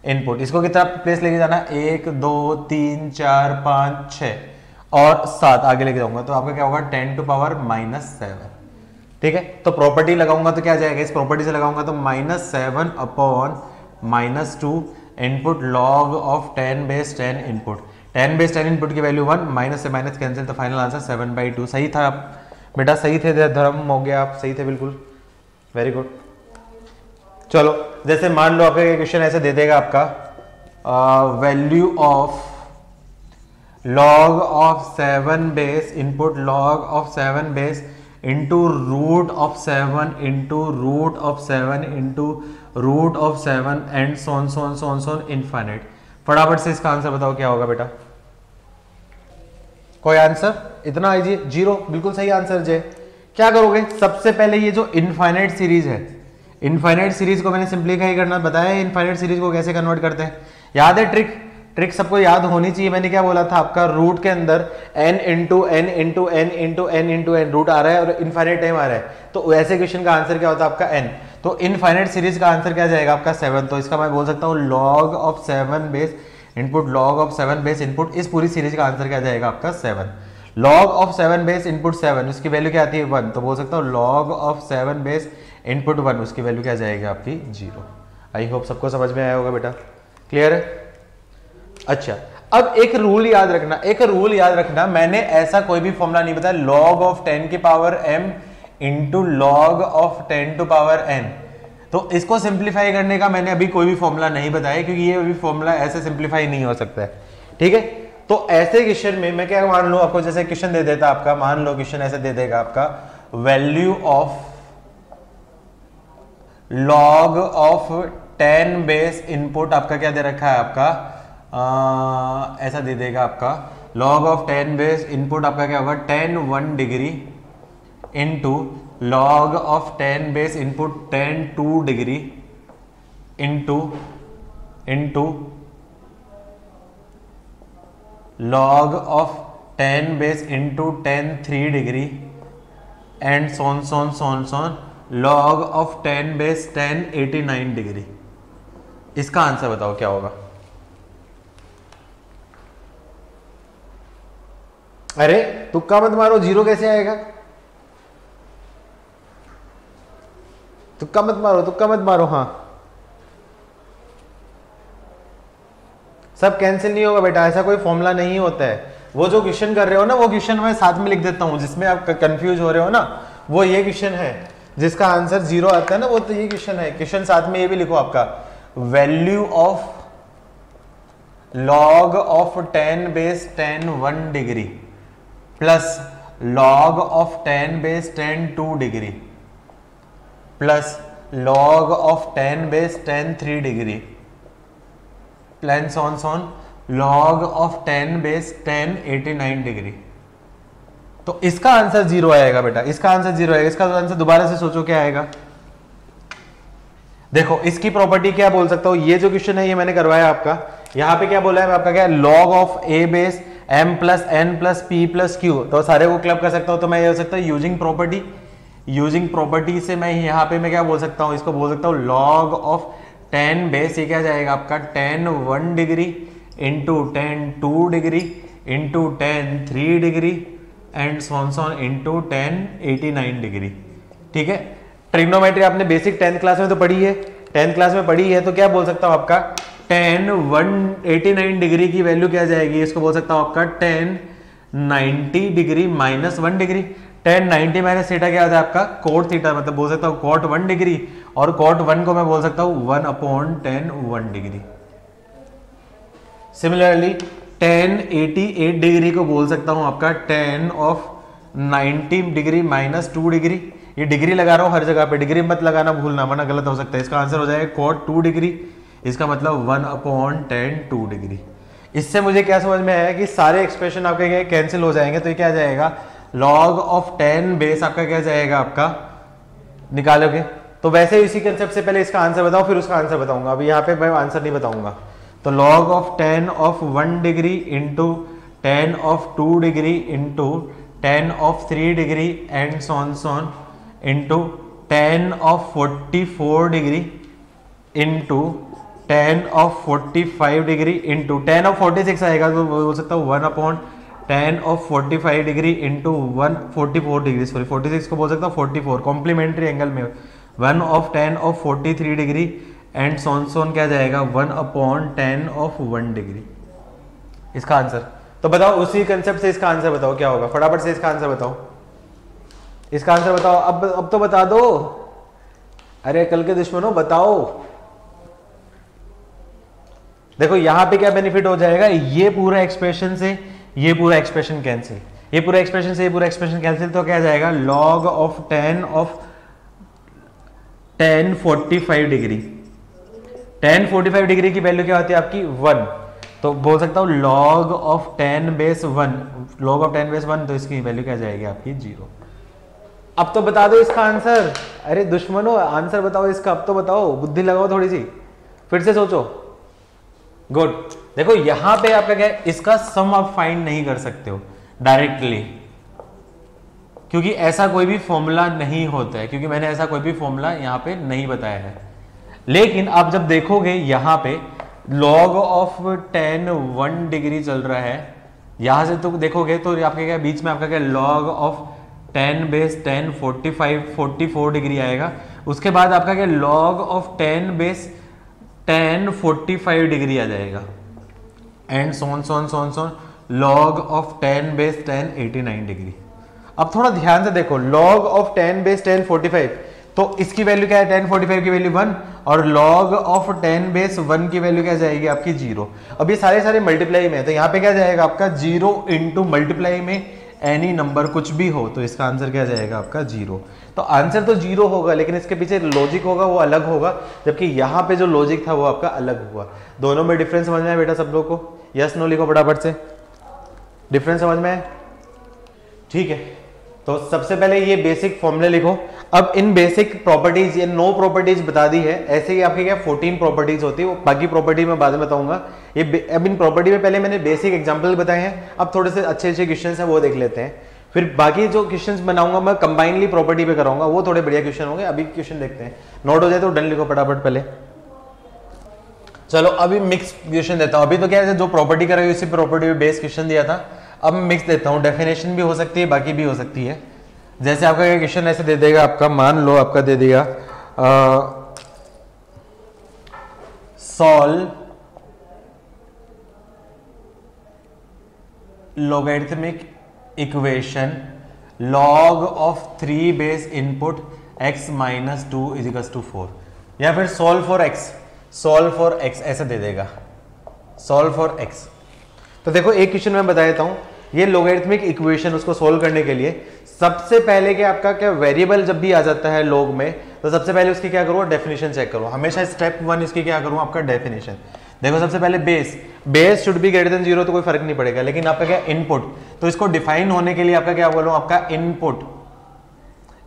इनपुट। इसको कितना प्लेस लेके जाना, 1 2 3 4 5 6 और 7 आगे लेके जाऊंगा तो आपका क्या होगा 10 टू पावर -7। ठीक है, तो प्रॉपर्टी लगाऊंगा तो क्या जाएगा, इस प्रॉपर्टी से लगाऊंगा तो -7/-2 input log of 10/10 input. 10/10 input की वैल्यू 1, माइनस से माइनस कैंसिल, तो फाइनल आंसर 7/2। सही था आप बेटा, सही थे, धर्म हो गया, आप सही थे बिल्कुल, वेरी गुड। चलो जैसे मान लो आपका क्वेश्चन ऐसे दे देगा आपका value of log of 7 base input log of 7 base into root of 7 into root of 7 into root of 7 and so on infinite. फटाफट से इसका आंसर बताओ क्या होगा बेटा। कोई आंसर? इतना आइए 0, बिल्कुल सही आंसर जे। क्या करोगे, सबसे पहले ये जो इनफाइनाइट सीरीज है, इनफाइनाइट सीरीज को मैंने सिंप्लीफाई करना बताया है। इनफाइनाइट सीरीज को कैसे कन्वर्ट करते हैं, याद है ट्रिक? ट्रिक सबको याद होनी चाहिए। मैंने क्या बोला था आपका, रूट के अंदर n into N into N into N into N root आ रहा है और इनफाइनाइट टाइम आ रहा है, तो ऐसे क्वेश्चन का आंसर क्या होता है आपका n। तो इनफाइनाइट सीरीज का आंसर क्या जाएगा आपका 7। तो इसका मैं बोल सकता हूँ log of 7 base input log of 7 base input, इस पूरी सीरीज का आंसर क्या जाएगा आपका 7। लॉग ऑफ 7 बेस इनपुट 7, उसकी वैल्यू क्या आती है 1, तो बोल सकता हूँ लॉग ऑफ 7 बेस इनपुट 1, उसकी वैल्यू क्या जाएगी आपकी 0। आई होप सबको समझ में आया होगा बेटा, क्लियर है? अच्छा, अब एक रूल याद रखना, मैंने ऐसा कोई भी फॉर्मूला नहीं बताया लॉग ऑफ 10 की power m into log of 10 to power n। तो इसको सिंप्लीफाई करने का मैंने अभी कोई भी फॉर्मूला नहीं बताया, क्योंकि ये अभी फॉर्मूला ऐसे सिंप्लीफाई नहीं हो सकता है। ठीक है, तो ऐसे क्वेश्चन में मैं क्या मान लो आपको, जैसे क्वेश्चन दे देता आपका, मान लो क्वेश्चन ऐसे दे देगा आपका value of log of 10 base input, आपका क्या दे रखा है आपका ऐसा दे देगा आपका लॉग ऑफ 10 बेस इनपुट आपका क्या होगा 10 1 degree into log of 10 base input 10 2 degree into log of 10 base into 10 3 degree and so on log of 10 base 10 89 degree. इसका आंसर बताओ क्या होगा। अरे तुक्का मत मारो, जीरो कैसे आएगा? तुक्का मत मारो, तुक्का मत मारो। हाँ, सब कैंसिल नहीं होगा बेटा, ऐसा कोई फॉर्मूला नहीं होता है। वो जो क्वेश्चन कर रहे हो ना, वो क्वेश्चन मैं साथ में लिख देता हूं, जिसमें आप कंफ्यूज हो रहे हो ना, वो ये क्वेश्चन है जिसका आंसर जीरो आता है ना, वो तो ये क्वेश्चन है। क्वेश्चन साथ में ये भी लिखो आपका, value of log of 10 base 10 1 degree plus log of 10 base 10 2 degree plus log of 10 base 10 3 degree plus on log of 10 base 10 89 degree. तो इसका आंसर जीरो आएगा बेटा, इसका आंसर जीरो आएगा। इसका आंसर दोबारा से सोचो क्या आएगा। देखो इसकी प्रॉपर्टी क्या बोल सकता हूं, ये जो क्वेश्चन है ये मैंने करवाया आपका, यहां पे क्या बोला है आपका, क्या log of a base m plus n plus p plus q, तो सारे को क्लब कर सकता हूं। तो मैं ये हो सकता है यूजिंग प्रॉपर्टी, यूजिंग प्रॉपर्टी से मैं यहाँ पे मैं क्या बोल सकता हूँ, इसको बोल सकता हूँ log ऑफ 10 बेस, ये क्या जाएगा आपका 10 1 degree into 10 2 degree into 10 3 degree and so on into 10 89 degree. ठीक है, ट्रिग्नोमेट्री आपने बेसिक 10th क्लास में तो पढ़ी है, 10th क्लास में पढ़ी है, तो क्या बोल सकता हूँ आपका 10 189 डिग्री की वैल्यू क्या जाएगी, इसको बोल सकता हूँ आपका 10 90 degree minus 1 degree. 10 90 minus theta क्या होता है आपका कोट थीटा, मतलब बोल सकता हूँ कोट 1 डिग्री, और कोट 1 को मैं बोल सकता हूँ 1/10 1 डिग्री। सिमिलरली 10 88 डिग्री को बोल सकता हूँ आपका 10 ऑफ 90 डिग्री माइनस 2 डिग्री। ये डिग्री लगा रहा हूँ हर जगह पे, डिग्री मत लगाना भूलना वरना गलत हो सकता है। इसका आंसर हो जाएगा कोट 2 डिग्री, इसका मतलब 1/10 2 डिग्री। इससे मुझे क्या समझ में आया कि सारे एक्सप्रेशन आपके कैंसिल हो जाएंगे, तो ये क्या जाएगा log ऑफ 10 बेस आपका क्या जाएगा आपका निकालोगे। तो वैसे इसी कंसेप्ट से पहले इसका आंसर बताओ फिर उसका आंसर बताऊंगा, अभी यहाँ पे मैं आंसर नहीं बताऊंगा। तो log of 10 of 1 degree into 10 of 2 degree into 10 of 3 degree and so on into 10 of 44 degree into 10 of 45 degree into 10 of 46 आएगा, तो बोल सकता हूँ 1/10 of 45 degree into 144 degree, sorry 46 को बोल सकता हूँ 44 कॉम्प्लीमेंट्री एंगल में 1/10 ऑफ 43 डिग्री एंड सॉन क्या जाएगा 1/10 ऑफ 1 डिग्री। इसका आंसर तो बताओ, उसी कंसेप्ट से इसका आंसर बताओ क्या होगा, फटाफट से इसका आंसर बताओ, इसका आंसर बताओ। अब तो बता दो, अरे कल के दुश्मनों बताओ। देखो यहां पे क्या बेनिफिट हो जाएगा, ये पूरा एक्सप्रेशन से ये पूरा एक्सप्रेशन कैंसिल, ये पूरा एक्सप्रेशन से ये पूरा एक्सप्रेशन कैंसिल, तो क्या जाएगा log of 10 of 10 45 degree. 10 45 degree की वैल्यू क्या होती है आपकी 1, तो बोल सकता हूं log of 10 base 1, log of 10 base 1, तो इसकी वैल्यू क्या जाएगी आपकी 0। अब तो बता दो इसका आंसर, अरे दुश्मनों आंसर बताओ इसका, अब तो बताओ, बुद्धि लगाओ थोड़ी सी, फिर से सोचो। गुड, देखो यहां पे आपका क्या है, इसका सम आप फाइंड नहीं कर सकते हो डायरेक्टली, क्योंकि ऐसा कोई भी फॉर्मूला नहीं होता है, क्योंकि मैंने ऐसा कोई भी फॉर्मूला यहां पे नहीं बताया है। लेकिन आप जब देखोगे यहां पे log ऑफ 10 1 डिग्री चल रहा है, यहां से तो देखोगे तो आपके क्या बीच में आपका क्या log ऑफ 10 बेस 10 44 डिग्री आएगा। उसके बाद आपका क्या log ऑफ 10 बेस 10 45 डिग्री आ जाएगा and so on log of 10 base 10 89 degree. अब थोड़ा ध्यान से देखो, log ऑफ 10 बेस 10 45, तो इसकी वैल्यू क्या है 10 45 की वैल्यू 1, और log ऑफ 10 बेस 1 की वैल्यू क्या जाएगी आपकी 0। अब ये सारे मल्टीप्लाई में है, तो यहाँ पे क्या जाएगा आपका 0 इंटू मल्टीप्लाई में एनी नंबर कुछ भी हो, तो इसका आंसर क्या जाएगा आपका 0। तो आंसर तो 0 होगा, लेकिन इसके पीछे लॉजिक होगा वो अलग होगा, जबकि यहाँ पे जो लॉजिक था वो आपका अलग हुआ। दोनों में डिफरेंस समझ में आया बेटा सब लोग को? यस नो लिखो फटाफट से, डिफरेंस समझ में आया? ठीक है, तो सबसे पहले ये बेसिक फॉर्मूले लिखो। अब इन बेसिक प्रॉपर्टीज, ये 9 प्रॉपर्टीज बता दी है, ऐसे ही आपके क्या 14 प्रॉपर्टीज होती है, वो बाकी प्रॉपर्टी में बाद में बताऊंगा। ये अब इन प्रॉपर्टी में पहले मैंने बेसिक एग्जांपल बताए हैं, अब थोड़े से अच्छे क्वेश्चंस हैं वो देख लेते हैं, फिर बाकी जो क्वेश्चंस बनाऊंगा मैं कंबाइनली प्रॉपर्टी पे कराऊंगा, वो थोड़े बढ़िया क्वेश्चन होंगे। अभी क्वेश्चन देखते हैं, नोट हो जाए तो डन लिखो फटाफट पहले। चलो अभी मिक्स क्वेश्चन देता हूं। अभी तो क्या है, जो प्रॉपर्टी कराई उसी प्रॉपर्टी पे बेस क्वेश्चन दिया था। अब मिक्स देता हूं, डेफिनेशन भी हो सकती है, बाकी भी हो सकती है। जैसे आपका क्वेश्चन ऐसे दे देगा, आपका मान लो आपका दे दिया solve logarithmic equation log of 3 base input x minus 2 is equals to 4, या फिर solve for x ऐसे दे देगा, solve for x। तो देखो एक क्वेश्चन मैं बता देता हूं, ये लोगरिथमिक इक्वेशन उसको सोल्व करने के लिए सबसे पहले क्या आपका क्या वेरिएबल जब भी आ जाता है लॉग में, तो सबसे पहले उसकी क्या करो, डेफिनेशन चेक करो। हमेशा स्टेप 1 इसकी क्या करूं, आपका डेफिनेशन। देखो सबसे पहले base should be greater than 0 तो कोई फर्क नहीं पड़ेगा, लेकिन आपका क्या इनपुट, तो इसको डिफाइन होने के लिए आपका क्या बोलूं, आपका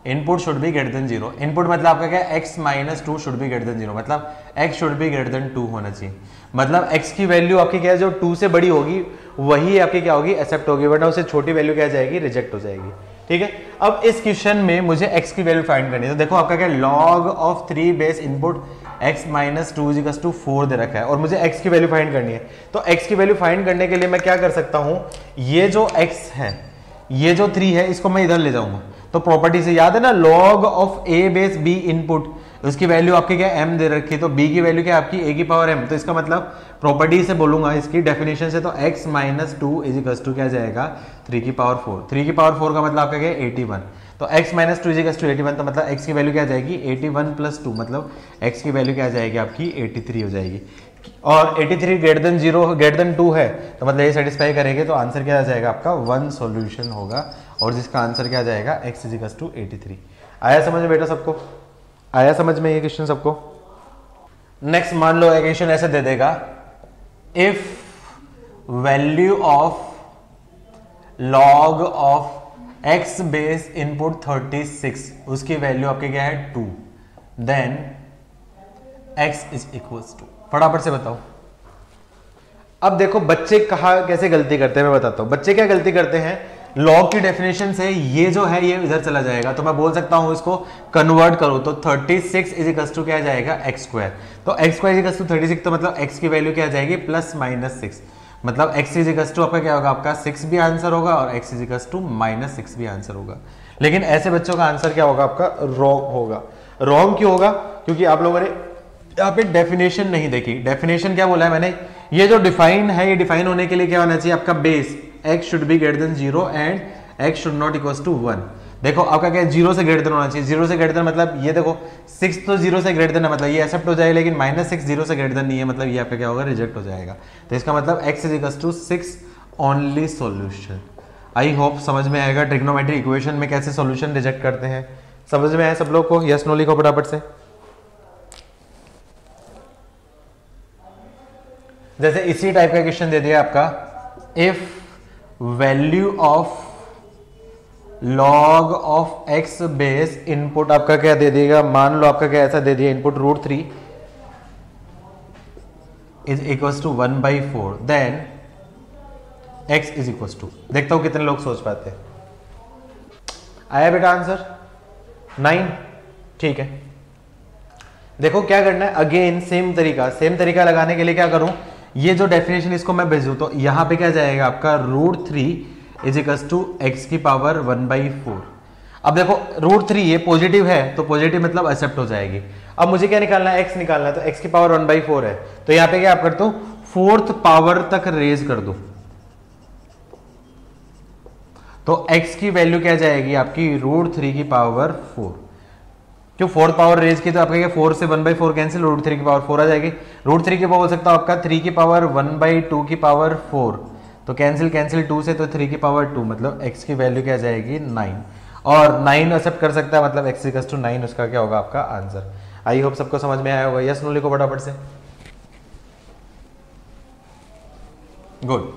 input should be greater than 0। Input मतलब आपका क्या, x minus 2 should be greater than 0, मतलब x should be greater then 2 होना चाहिए। मतलब x की वैल्यू आपकी क्या है, जो 2 से बड़ी होगी वही आपकी क्या होगी, एक्सेप्ट होगी, वरना उससे छोटी वैल्यू क्या जाएगी, रिजेक्ट हो जाएगी। ठीक है, अब इस क्वेश्चन में मुझे x की वैल्यू फाइंड करनी है। तो देखो आपका क्या, log of 3 base input x minus 2 equals to 4 दे रखा है, और मुझे x की वैल्यू फाइंड करनी है। तो x की वैल्यू फाइंड करने के लिए मैं क्या कर सकता हूं, ये जो x है, ये जो 3 है, इसको मैं इधर ले जाऊंगा। तो प्रॉपर्टी से याद है ना, log of a base b input, उसकी वैल्यू आपकी क्या m दे रखी है, तो b की वैल्यू क्या आपकी a की पावर m। तो इसका मतलब प्रॉपर्टी से बोलूंगा, इसकी डेफिनेशन से, तो x minus 2 is equals to क्या जाएगा, 3 की पावर 4। 3 की पावर 4 का मतलब आपका क्या, 81। तो x minus 2 is equals to 81, तो मतलब x की वैल्यू क्या जाएगी, 81 प्लस 2, मतलब x की वैल्यू क्या जाएगी आपकी, 83 हो जाएगी। और 83 ग्रेटर देन 0 ग्रेटर देन 2 है, तो मतलब ये सेटिस्फाई करेंगे, तो आंसर क्या आ जाएगा आपका, 1 सॉल्यूशन होगा, और जिसका आंसर क्या जाएगा, x इज इक्वल्स टू 83। आया समझ में बेटा सबको, आया समझ में ये क्वेश्चन सबको। नेक्स्ट मान लो एक क्वेश्चन ऐसे दे देगा, if value of log of x base input 36, उसकी वैल्यू आपके क्या है 2, then x is equals to, फटाफट से बताओ। अब देखो बच्चे कहा कैसे गलती करते हैं, मैं बताता हूं। बच्चे क्या गलती करते हैं, लॉग की डेफिनेशन से ये जो है ये इधर चला जाएगा, तो मैं बोल सकता हूं इसको कन्वर्ट करो, तो 36 इज इक्वल्स टू क्या जाएगा, एक्स स्क्वायर। तो x square is equals to 36, तो मतलब x की वैल्यू क्या जाएगी, प्लस माइनस 6, मतलब x इज इक्वल्स टू आपका क्या होगा, आपका 6 भी आंसर होगा, और x is equals to minus 6 भी आंसर होगा। लेकिन ऐसे बच्चों का आंसर क्या होगा, आपका रॉन्ग होगा। रॉन्ग क्यों होगा, क्योंकि आप लोगों ने यहाँ पे डेफिनेशन नहीं देखी। डेफिनेशन क्या बोला है मैंने, ये जो डिफाइन है, ये डिफाइन होने के लिए क्या होना चाहिए, आपका base x should be greater than 0 and x should not equals to 1। देखो आपका क्या, 0 से ग्रेटर देन होना चाहिए। 0 से ग्रेटर देन मतलब ये देखो 6 तो 0 से ग्रेटर देन है, मतलब ये एक्सेप्ट हो जाएगा, लेकिन माइनस 6 0 से ग्रेटर देन नहीं है, मतलब ये आपका क्या होगा, रिजेक्ट हो जाएगा। तो इसका मतलब x is equals to 6 only solution. I hope समझ में आएगा ट्रिग्नोमेट्रिक इक्वेशन में कैसे सॉल्यूशन रिजेक्ट करते हैं। समझ में आया सब लोग को, यस नो लिखो फटाफट से। जैसे इसी टाइप का क्वेश्चन दे दिया आपका, if value of log of x base input आपका क्या दे देगा, मान लो आपका क्या ऐसा दे दिया, input √3 is equals to 1/4, then x is equals to, देखता हूं कितने लोग सोच पाते हैं। आया बेटा आंसर 9, ठीक है। देखो क्या करना है, अगेन सेम तरीका लगाने के लिए क्या करूं, ये जो डेफिनेशन इसको मैं भेजूं, तो यहां पे क्या जाएगा आपका, √3 इज इक्वल्स टू x की पावर 1/4। अब देखो √3 ये पॉजिटिव है, तो पॉजिटिव मतलब एक्सेप्ट हो जाएगी। अब मुझे क्या निकालना है, x निकालना है, तो x की पावर 1/4 है, तो यहां पे क्या आप करते हो, 4th पावर तक रेज कर दो, तो x की वैल्यू क्या जाएगी आपकी, √3 की पावर 4। क्यों 4th पावर रेज की, तो आपका क्या 4 से 1/4 कैंसिल, √3 की पावर 4 आ जाएगी। √3 की पावर बोल सकता हूं आपका 3 की पावर 1/2 की पावर 4, तो कैंसिल 2 से, तो 3 की पावर 2, मतलब x की वैल्यू क्या जाएगी 9, और 9 एक्सेप्ट कर सकता है, मतलब x इक्वल्स टू 9 उसका क्या होगा आपका आंसर। आई होप सबको समझ में आया होगा, यस नो लिखो फटाफट से। गुड।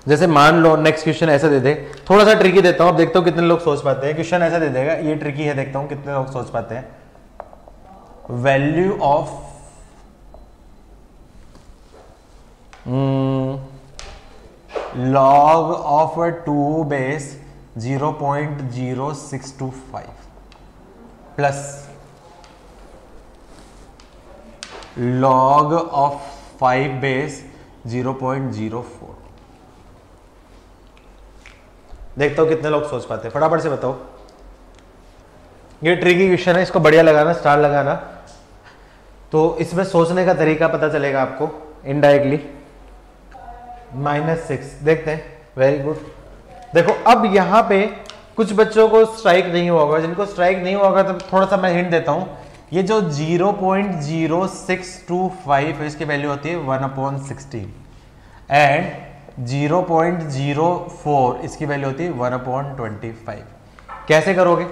जैसे मान लो नेक्स्ट क्वेश्चन ऐसा दे दे, थोड़ा सा ट्रिकी देता हूं, अब देखता हूं कितने लोग सोच पाते हैं। क्वेश्चन ऐसा दे देगा, ये ट्रिकी है, देखता हूं कितने लोग सोच पाते हैं। Value of log of 2 base 0.0625 plus log of 5 base 0.04। देखता हूं कितने लोग सोच पाते हैं, फटाफट से बताओ। ये ट्रिकी क्वेश्चन है, इसको बढ़िया लगाना, स्टार लगाना, तो इसमें सोचने का तरीका पता चलेगा आपको इनडायरेक्टली। -6 देखते हैं, वेरी गुड। देखो अब यहाँ पे कुछ बच्चों को स्ट्राइक नहीं हुआ होगा, जिनको स्ट्राइक नहीं हुआ होगा तो थोड़ा सा मैं हिंट देता हूँ। ये जो 0.0625 है इसकी वैल्यू होती है 1/16 एंड 0.04 इसकी वैल्यू होती है 1/25। कैसे करोगे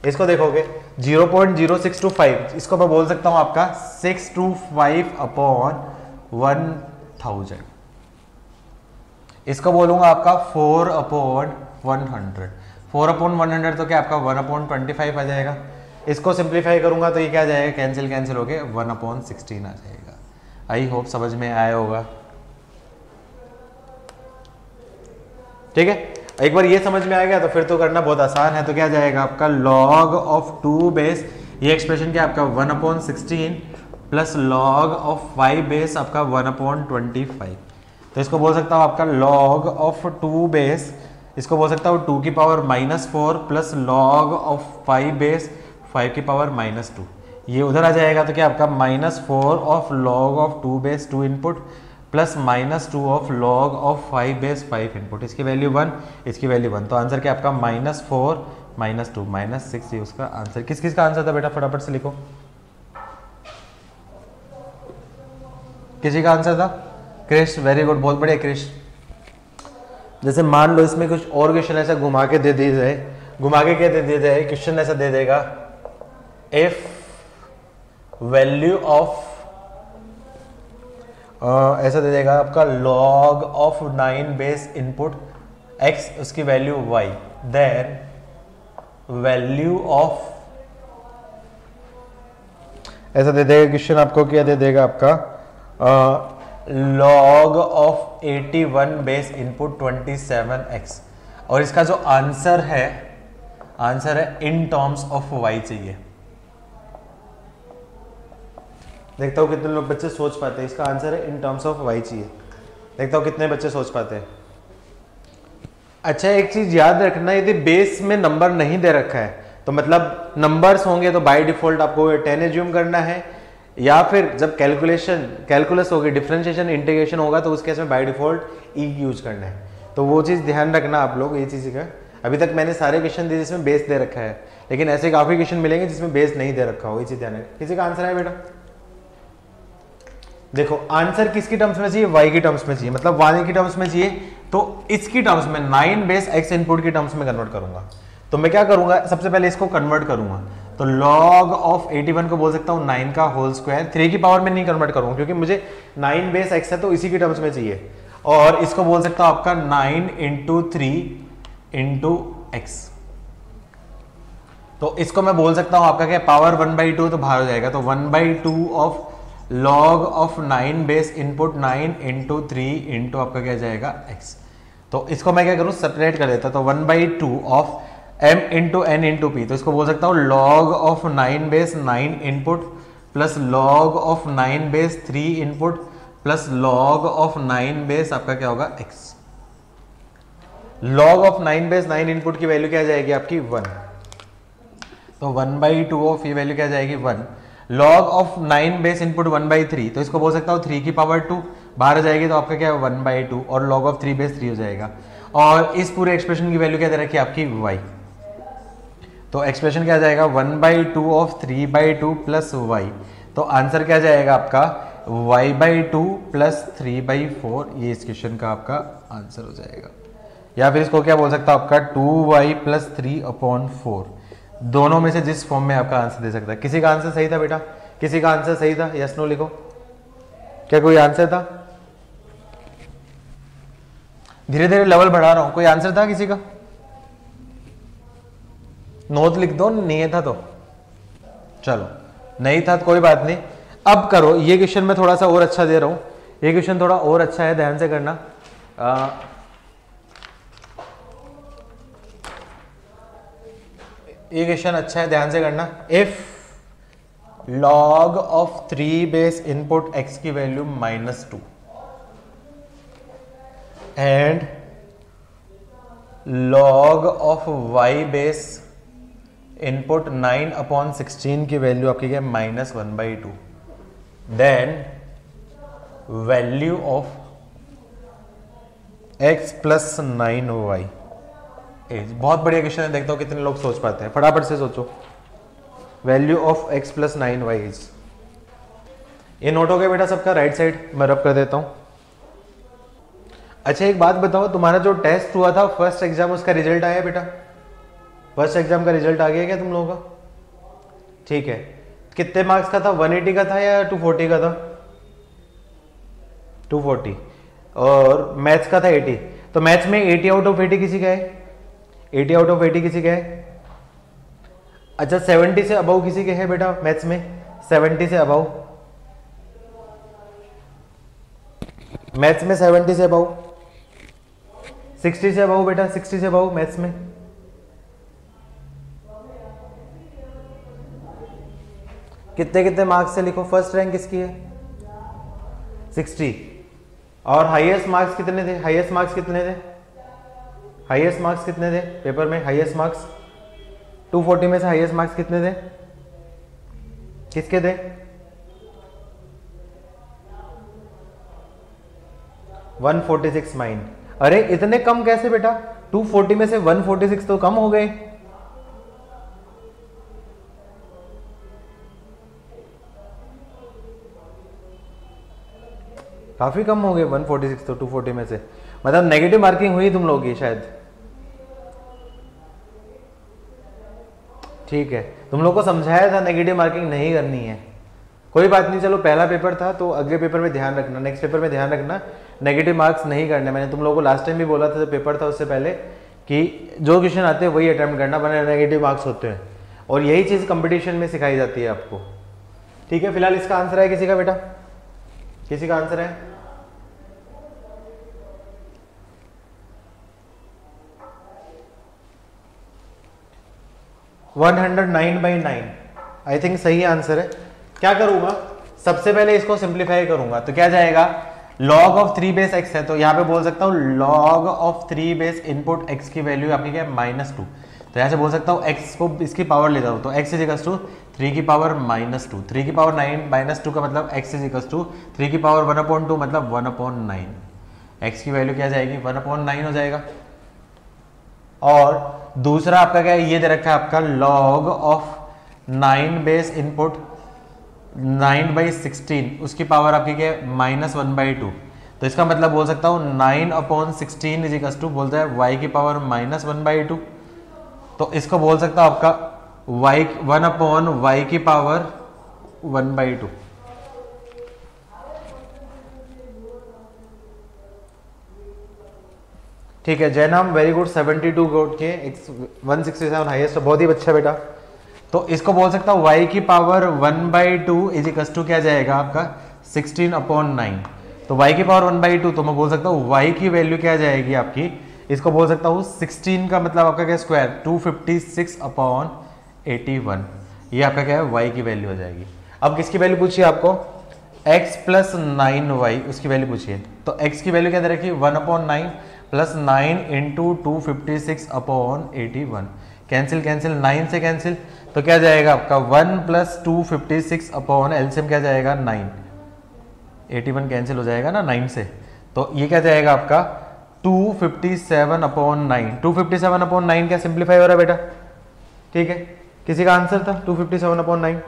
इसको देखोगे, 0.0625 इसको मैं बोल सकता हूं आपका 625/1000। इसको बोलूंगा आपका 4/100। 4/100 तो क्या आपका 1/25 आ जाएगा। इसको सिंप्लीफाई करूंगा तो ये क्या आ जाएगा, कैंसिल हो गए 1/16 आ जाएगा। आई होप समझ में आया होगा। ठीक है, एक बार ये समझ में आ गया तो फिर तो करना बहुत आसान है। तो क्या जाएगा आपका log of 2 बेस, ये एक्सप्रेशन क्या आपका 1/16 प्लस log of 5 बेस आपका 1/25। तो इसको बोल सकता हूँ आपका log of 2 बेस, इसको बोल सकता हूँ 2 की power -4 plus log of 5 base 5 की पावर -2। ये उधर आ जाएगा तो क्या आपका -4 of log of 2 base 2 input plus -2 of log of 5 base 5 input. इसकी वैल्यू 1, इसकी वैल्यू 1। तो आंसर क्या आपका -4 -2 -6, ये उसका आंसर। किस किस का आंसर था बेटा, फटाफट से लिखो। किसी का आंसर था? क्रिश, वेरी गुड, बहुत बढ़िया क्रिश। जैसे मान लो इसमें कुछ और क्वेश्चन ऐसा घुमा के दे दिया जाए, घुमा के क्या दे दिया जाए, क्वेश्चन ऐसा दे देगा, इफ वैल्यू ऑफ ऐसा दे देगा आपका log of 9 base input x, उसकी value y, then value of, ऐसा दे देगा क्वेश्चन आपको, क्या दे देगा आपका log of 81 base input 27x, और इसका जो आंसर है इन टर्म्स ऑफ y चाहिए। देखता हूँ कितने लोग बच्चे सोच पाते हैं। इसका आंसर है इन टर्म्स ऑफ y चाहिए। देखता हूँ कितने बच्चे सोच पाते हैं। अच्छा, एक चीज याद रखना, यदि बेस में नंबर नहीं दे रखा है तो मतलब नंबर्स होंगे तो बाय डिफॉल्ट आपको 10 एज्यूम करना है, या फिर जब कैलकुलस होगी, डिफरेंशिएशन इंटीग्रेशन होगा तो उस केस में बाय डिफॉल्ट ई यूज करना है। तो वो चीज ध्यान रखना आप लोग, ये चीज का। अभी तक मैंने सारे क्वेश्चन दिए जिसमें बेस दे रखा है, लेकिन ऐसे काफी क्वेश्चन मिलेंगे जिसमें बेस नहीं दे रखा हो, ये चीज ध्यान रखना। किसी का आंसर है बेटा? देखो आंसर किसकी टर्म्स में चाहिए, y की टर्म्स में चाहिए, मतलब y की टर्म्स में चाहिए तो इसकी टर्म्स में 9 बेस x इनपुट की टर्म्स में कन्वर्ट करूंगा। तो मैं क्या करूंगा, सबसे पहले इसको कन्वर्ट करूंगा। तो log ऑफ 81 को बोल सकता हूं 9 का होल स्क्वायर, 3 की पावर में नहीं कन्वर्ट करूंगा क्योंकि मुझे 9 बेस x है तो इसी की टर्म्स में चाहिए। और इसको बोल सकता हूं आपका 9 × 3 × x। तो इसको मैं बोल सकता हूं आपका क्या, पावर 1/2 तो बाहर हो जाएगा, तो 1/2 of log of 9 base input 9 × 3 × आपका क्या जाएगा x। तो इसको मैं क्या करूं, सेपरेट कर देता, तो 1/2 ऑफ m × n × p। तो इसको बोल सकता हूं log of 9 base 9 input plus log of 9 base 3 input plus log of 9 base आपका क्या होगा x। log of 9 base 9 input की वैल्यू क्या जाएगी आपकी 1, तो 1/2 ऑफ ये वैल्यू क्या जाएगी 1। log ऑफ 9 बेस इनपुट 1/3, तो इसको बोल सकता हूँ 3 की पावर 2 बाहर आ जाएगी तो आपका क्या है 1/2, और log ऑफ 3 बेस 3 हो जाएगा। और इस पूरे एक्सप्रेशन की वैल्यू क्या दे रखी है आपकी y। तो एक्सप्रेशन क्या जाएगा 1/2 ऑफ 3/2 प्लस y। तो आंसर क्या जाएगा आपका y/2 प्लस 3/4, ये इस क्वेश्चन का आपका आंसर हो जाएगा। या फिर इसको क्या बोल सकता हूँ आपका 2y प्लस 3/4, दोनों में से जिस फॉर्म में आपका आंसर दे सकता है। किसी का आंसर सही था बेटा? किसी का आंसर सही था? यस नो लिखो। क्या कोई आंसर था? धीरे धीरे लेवल बढ़ा रहा हूं, कोई आंसर था किसी का? नोट लिख दो, नहीं था तो चलो, नहीं था तो कोई बात नहीं। अब करो, ये क्वेश्चन मैं थोड़ा सा और अच्छा दे रहा हूं, ये क्वेश्चन थोड़ा और अच्छा है, ध्यान से करना। ये क्वेश्चन अच्छा है, ध्यान से करना। If log of 3 base input x की value -2 and log of y base input 9/16 की वैल्यू आपकी क्या -1/2, then value of x + 9y। बहुत बढ़िया क्वेश्चन है, देखता हूँ कितने लोग सोच पाते हैं, फटाफट से सोचो। Value of x + 9y is, ये नोट हो गया बेटा सबका, राइट साइड मैं रब कर देता हूँ। अच्छा एक बात बताओ, तुम्हारा जो टेस्ट हुआ था फर्स्ट एग्जाम, उसका रिजल्ट आया बेटा? फर्स्ट एग्जाम का रिजल्ट आ गया क्या तुम लोगों का? ठीक है, कितने मार्क्स का था? 180 का था या 240 का था? 240। और मैथ्स का था 80। तो मैथ्स में 80 आउट ऑफ 80 किसी का है? 80 आउट ऑफ 80 किसी का है? अच्छा 70 से अबव किसी के है बेटा मैथ्स में? 70 से अबव, मैथ्स में 70 से अबव, 60 से अबव बेटा, 60 से अबव मैथ्स में। कितने कितने मार्क्स से लिखो, फर्स्ट रैंक किसकी है? 60। और हाईएस्ट मार्क्स कितने थे? हाईएस्ट मार्क्स कितने थे? हाईएस्ट मार्क्स कितने थे पेपर में? हाईएस्ट मार्क्स 240 में से हाईएस्ट मार्क्स कितने थे? किसके थे? 146 माइन। अरे इतने कम कैसे बेटा? 240 में से 146 तो कम हो गए। काफी कम हो गए 146 तो 240 में से, मतलब नेगेटिव मार्किंग हुई तुम लोगों की शायद। ठीक है, तुम लोग को समझाया था नेगेटिव मार्किंग नहीं करनी है, कोई बात नहीं। चलो पहला पेपर था तो अगले पेपर में ध्यान रखना, नेक्स्ट पेपर में ध्यान रखना, नेगेटिव मार्क्स नहीं करने। मैंने तुम लोगों को लास्ट टाइम भी बोला था, जो पेपर था उससे पहले, कि जो क्वेश्चन आते हैं वही अटेम्प्ट करना, वरना नेगेटिव मार्क्स होते हैं। और यही चीज़ कंपटीशन में सिखाई जाती है आपको। ठीक है, फिलहाल इसका आंसर है किसी का बेटा? किसी का आंसर है? वन 109/9 आई थिंक सही आंसर है। क्या करूंगा, सबसे पहले इसको सिंप्लीफाई करूंगा, तो क्या जाएगा? log ऑफ 3 बेस x है, तो यहाँ पे बोल सकता हूँ log of 3 base input x की वैल्यू आपकी क्या है? -2। तो यहाँ से बोल सकता हूँ x को इसकी पावर ले जाऊँ, तो x = 3 की पावर -2, 3 की पावर 9 -2 का मतलब x = 3 की पावर 1/2 मतलब 1/9। x की वैल्यू क्या जाएगी? 1/9 हो जाएगा। और दूसरा आपका क्या है? ये दे रखा है आपका log ऑफ 9 बेस इनपुट 9/16, उसकी पावर आपकी क्या है? -1/2। तो इसका मतलब बोल सकता हूँ 9/16 = बोलता है y की पावर -1/2। तो इसको बोल सकता हूँ आपका y 1/y की पावर 1/2। ठीक है, जयनाम वेरी गुड, 72 गोट के 167 हाईएस्ट, बहुत ही अच्छा बेटा। तो इसको बोल सकता हूँ y की पावर 1/2 = क्या जाएगा आपका? 16/9। तो y की पावर 1/2, तो मैं बोल सकता हूँ y की वैल्यू क्या जाएगी आपकी? इसको बोल सकता हूँ 16 का मतलब आपका क्या स्क्वायर, 256/81। ये आपका क्या है? y की वैल्यू हो जाएगी। अब किसकी वैल्यू पूछिए आपको? x + 9y, उसकी वैल्यू पूछिए। तो x की वैल्यू क्या दे रखी? 1/9 + 9 × 256/81। कैंसिल कैंसिल, 9 से कैंसिल, तो क्या जाएगा आपका? 1 + 256 एलसीएम क्या जाएगा? 9। 81 कैंसिल हो जाएगा ना 9 से, तो ये क्या जाएगा आपका? 257/9। 257/9 क्या सिंप्लीफाई हो रहा है बेटा? ठीक है, किसी का आंसर था 257/9?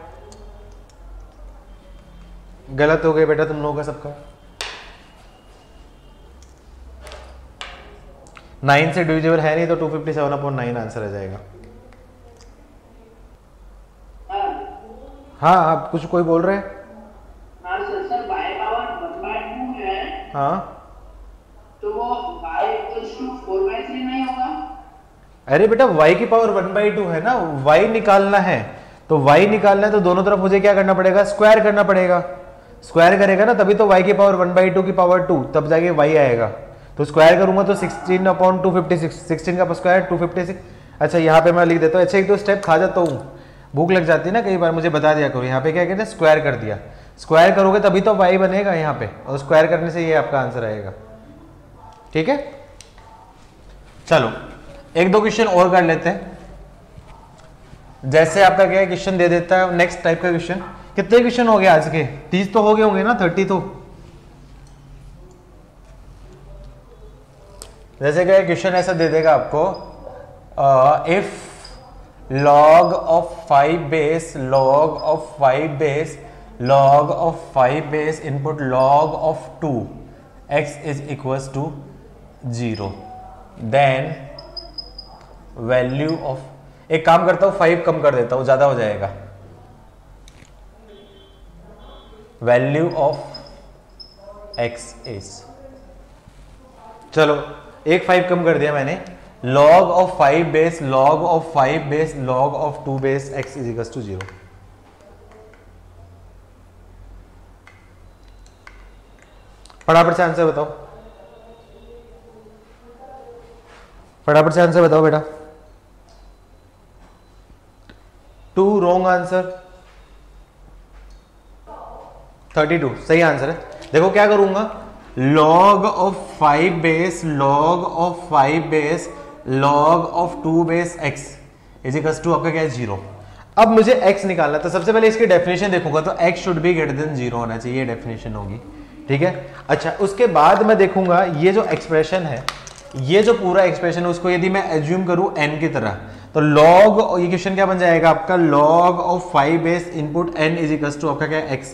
गलत हो गया बेटा तुम लोगों का सबका। 9 से डिविजिबल है नहीं, तो 257/9 आंसर आ जाएगा। हाँ आप कुछ कोई बोल रहे हैं? हाँ सर, y पावर 1/2 है, हाँ तो वो y = 4/3 नहीं होगा? अरे बेटा y की पावर 1/2 है ना, y निकालना है, तो y निकालना है तो दोनों तरफ मुझे क्या करना पड़ेगा? स्क्वायर करना पड़ेगा। स्क्वायर करेगा ना तभी तो y की पावर 1/2 की पावर 2, तब जाके y आएगा। तो स्क्वायर करूंगा तो 16/256, 16 का स्क्वायर 256। अच्छा यहाँ पे मैं लिख देता हूँ। अच्छा एक तो स्टेप खा जाता हूँ, भूख लग जाती है ना कई बार, मुझे बता दिया करो। यहाँ पे क्या कहते हैं, स्क्वायर कर दिया, स्क्वायर करोगे तभी तो y बनेगा यहाँ पे, और स्क्वायर करने से ये आपका आंसर आएगा। ठीक है, चलो एक दो क्वेश्चन और कर लेते हैं। जैसे आपका क्या क्वेश्चन दे देता है नेक्स्ट टाइप का क्वेश्चन। कितने क्वेश्चन हो गए आज के? 30 तो हो गए होंगे ना, 30 तो। जैसे क्या क्वेश्चन ऐसा दे देगा आपको, if log of 5 base log of 5 base log of 5 base input log of 2 x is equals to 0, then value of, एक काम करता हूं 5 कम कर देता हूं, ज्यादा हो जाएगा, वैल्यू ऑफ x is, चलो एक 5 कम कर दिया मैंने, log of 5 base log of 5 base log of 2 base x is equals to 0। फटाफट से आंसर बताओ, फटाफट से आंसर बताओ बेटा। 2 रॉन्ग आंसर, 32 सही आंसर है। देखो क्या करूंगा, log of 5 base log of 5 base log of 2 base x is equals to आपका क्या है 0। अब मुझे x निकालना, तो सबसे पहले इसकी डेफिनेशन देखूंगा, तो x should be greater than 0 होना चाहिए, ये डेफिनेशन होगी। ठीक है, अच्छा उसके बाद मैं देखूंगा ये जो एक्सप्रेशन है, ये जो पूरा एक्सप्रेशन है उसको यदि मैं एज्यूम करूं n की तरह, तो log, ये क्वेश्चन क्या बन जाएगा आपका, log of 5 base input n is equals to आपका क्या है x,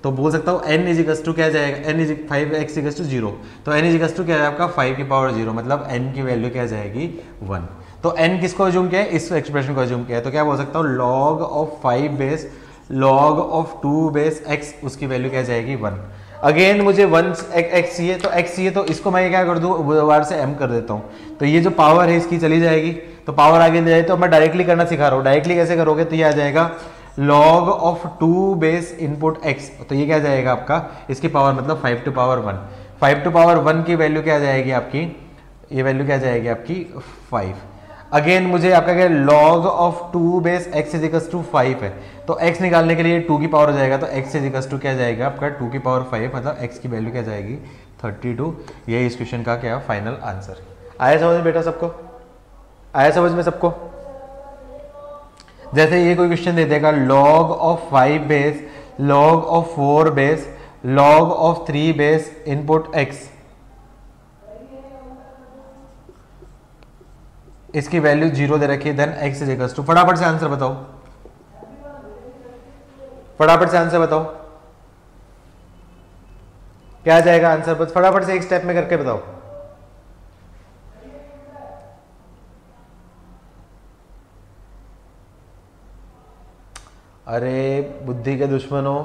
तो बोल सकता हूँ n इज इक्वल्स टू क्या जाएगा, n is 5x equals to 0, तो n इज इक्वल्स टू क्या है आपका 5 की पावर 0, मतलब n की वैल्यू क्या जाएगी 1। तो n किसको अज्यूम किया है, इस एक्सप्रेशन को अज्यूम किया है, तो क्या बोल सकता हूँ log of 5 base log of 2 बेस x, उसकी वैल्यू क्या जाएगी 1। अगेन मुझे 1 x चाहिए, तो x चाहिए, तो इसको मैं क्या कर दूँ, दोबारा से m कर देता हूँ, तो ये जो पावर है इसकी चली जाएगी, तो पावर आगे ले जाए, तो मैं डायरेक्टली करना सिखा रहा हूँ। डायरेक्टली कैसे करोगे, तो ये आ जाएगा log of 2 base input x, तो ये क्या जाएगा आपका, इसकी पावर मतलब 5 टू पावर 1, 5 टू पावर 1 की वैल्यू क्या जाएगी आपकी, ये वैल्यू क्या जाएगी आपकी 5। अगेन मुझे आपका क्या log of 2 बेस x इज इक्वल्स टू 5 है, तो x निकालने के लिए 2 की पावर हो जाएगा, तो x इज इक्वल्स टू क्या जाएगा आपका 2 की पावर 5, मतलब x की वैल्यू क्या जाएगी 32। ये इस क्वेश्चन का क्या फाइनल आंसर। आया समझ में बेटा सबको, आया समझ में सबको। जैसे ये कोई क्वेश्चन दे देगा log of 5 base log of 4 base log of 3 base input x, इसकी वैल्यू 0 दे रखी है, then x is equals to, फटाफट से आंसर बताओ, फटाफट से आंसर बताओ क्या आ जाएगा आंसर, बस फटाफट से एक स्टेप में करके बताओ। अरे बुद्धि के दुश्मनों,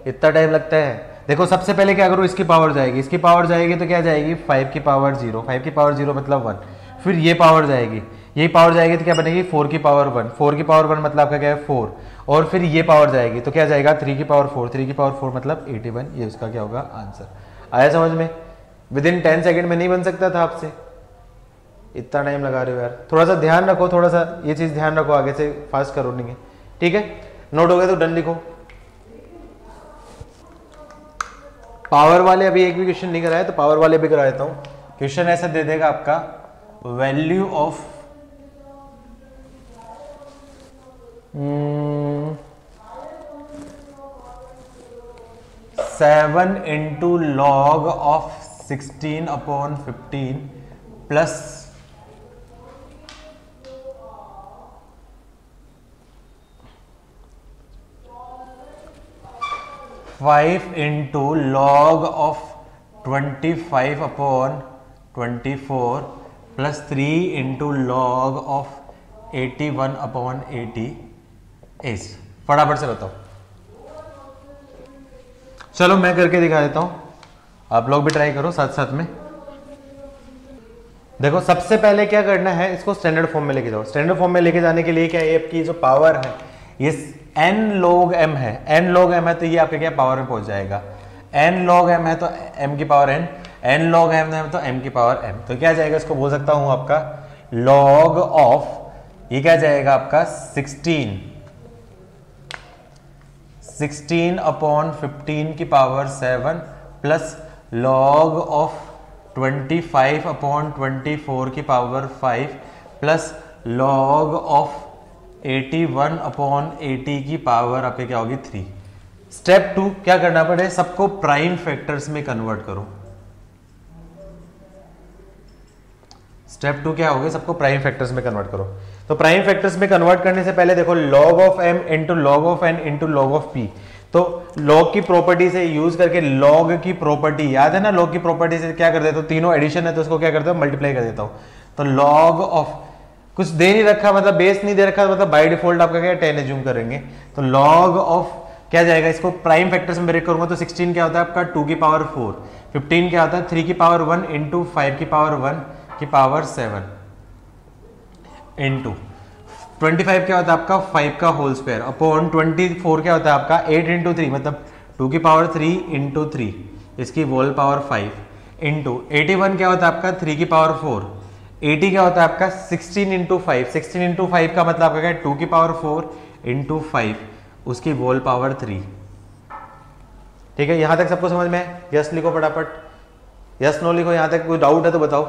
इतना टाइम लगता है। देखो सबसे पहले क्या करो, इसकी पावर जाएगी, इसकी पावर जाएगी तो क्या जाएगी 5 की पावर 0, 5 की पावर 0 मतलब 1, फिर ये पावर जाएगी, ये पावर जाएगी तो क्या बनेगी 4 की पावर 1, 4 की पावर 1 मतलब आपका क्या है 4, और फिर ये पावर जाएगी तो क्या जाएगा 3 की पावर 4, 3 की पावर 4 मतलब 81, ये उसका क्या होगा आंसर। आया समझ में, विद इन 10 सेकेंड में नहीं बन सकता था आपसे, इतना टाइम लगा रहे हो यार। थोड़ा सा ध्यान रखो, थोड़ा सा ये चीज ध्यान रखो, आगे से फास्ट करो नहीं है, ठीक है। नोट हो गया तो डन लिखो। पावर वाले अभी एक भी क्वेश्चन नहीं कराया, तो पावर वाले भी करा देता हूं। क्वेश्चन ऐसा दे देगा आपका, value of 7 into log of 16/15 plus 5 into log of 25/24 plus 3 into log of 81/80 is. फटाफट से बताओ, चलो मैं करके दिखा देता हूं, आप लोग भी ट्राई करो साथ साथ में। देखो सबसे पहले क्या करना है, इसको स्टैंडर्ड फॉर्म में लेके जाओ। स्टैंडर्ड फॉर्म में लेके जाने के लिए क्या है, आपकी जो पावर है ये n log m है, n log m है तो ये आपके क्या पावर में पहुंच जाएगा, n log m है तो m की पावर n log m है तो m की पावर m, तो क्या जाएगा, इसको बोल सकता हूं आपका log ऑफ, ये क्या जाएगा आपका 16 16 अपॉन 15 की power 7 plus log of 25 upon 24 की power 5 plus log of 81 upon 80 की पावर आपके क्या होगी 3। स्टेप 2 क्या करना पड़े, सबको प्राइम फैक्टर्स में कन्वर्ट करो। स्टेप 2 क्या होगा, सबको प्राइम फैक्टर्स में कन्वर्ट करो। तो प्राइम फैक्टर्स में कन्वर्ट करने से पहले देखो log of m into log of n into log of p। तो log की प्रॉपर्टी से यूज करके log की प्रॉपर्टी याद है ना, log की प्रॉपर्टी से क्या कर देता हूँ, तीनों एडिशन है तो उसको क्या करता हूँ, मल्टीप्लाई कर देता हूँ। तो log ऑफ कुछ दे नहीं रखा, मतलब बेस नहीं दे रखा, मतलब बाय डिफॉल्ट आपका क्या 10 एज्यूम करेंगे। तो log ऑफ क्या जाएगा, इसको प्राइम फैक्टर्स में ब्रेक करूंगा तो 16 क्या होता है आपका 2 की पावर 4, 15 क्या होता है 3 की पावर 1 इंटू 5 की पावर 1 की पावर 7 इंटू 25 क्या होता है आपका 5 का होल स्क्वायर अपॉन 24 क्या होता है आपका 8 इंटू 3 मतलब 2 की पावर 3 इंटू 3 इसकी होल पावर 5 इंटू 81 क्या होता है आपका 3 की पावर 4, 80 क्या होता है आपका 16 इंटू 5, 16 इंटू 5 का मतलब आपका क्या है 2 की पावर 4 इंटू 5 उसकी होल पावर 3। ठीक है, यहां तक सबको समझ में है? यस लिखो फटाफट, यस नो लिखो, यहां तक कोई डाउट है तो बताओ।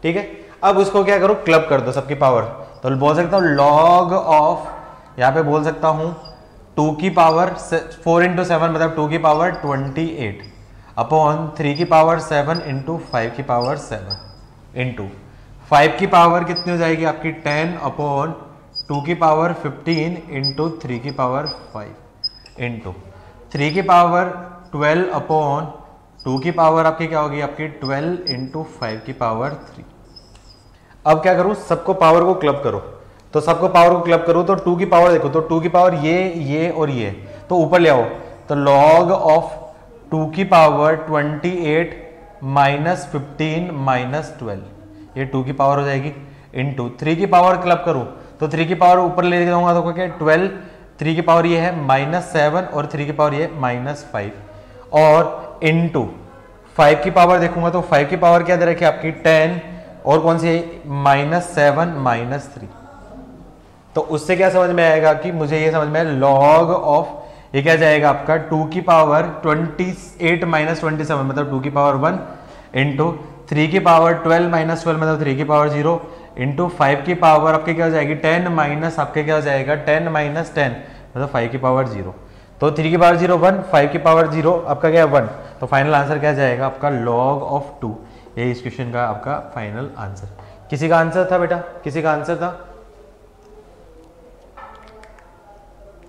ठीक है, अब उसको क्या करो, क्लब कर दो सबकी पावर। तो बोल सकता हूं लॉग ऑफ, यहां पे बोल सकता हूं 2 की पावर 4 इंटू 7 मतलब 2 की पावर 28 अपॉन 3 की पावर 7 इंटू 5 की पावर 7 इंटू 5 की पावर कितनी हो जाएगी आपकी 10 अपॉन 2 की पावर 15 इंटू 3 की पावर 5 इंटू 3 की पावर 12 अपॉन 2 की पावर आपकी क्या होगी आपकी 12 इंटू 5 की पावर 3। अब क्या करूं, सबको पावर को क्लब करो। तो सबको पावर को क्लब करो तो 2 की पावर देखो, तो 2 की पावर ये और ये तो ऊपर ले आओ। तो लॉग ऑफ 2 की पावर 28 माइनस 15 माइनस 12 ये 2 की पावर हो जाएगी इंटू 3 की पावर क्लब करूं तो 3 की पावर ऊपर ले जाऊंगा तो क्या 12, 3 की पावर ये है -7 और 3 की पावर ये -5 और इंटू 5 की पावर देखूंगा तो 5 की पावर क्या दे रखी है आपकी 10 और कौन सी है -7 -3। तो उससे क्या समझ में आएगा कि मुझे ये समझ में आया लॉग ऑफ ये क्या जाएगा आपका 2 की पावर 28 माइनस 27 मतलब 2 की पावर 1 इंटू 3 की पावर 12 माइनस 12 मतलब 3 की पावर 0 इंटू 5 की पावर आपके क्या हो जाएगी 10 माइनस आपके क्या हो जाएगा 10 माइनस 10 मतलब 5 की पावर 0। तो 3 की पावर 0 1, 5 की पावर 0 आपका क्या है 1। तो फाइनल आंसर क्या जाएगा आपका लॉग ऑफ 2। ये इस क्वेश्चन का आपका फाइनल आंसर। किसी का आंसर था बेटा, किसी का आंसर था?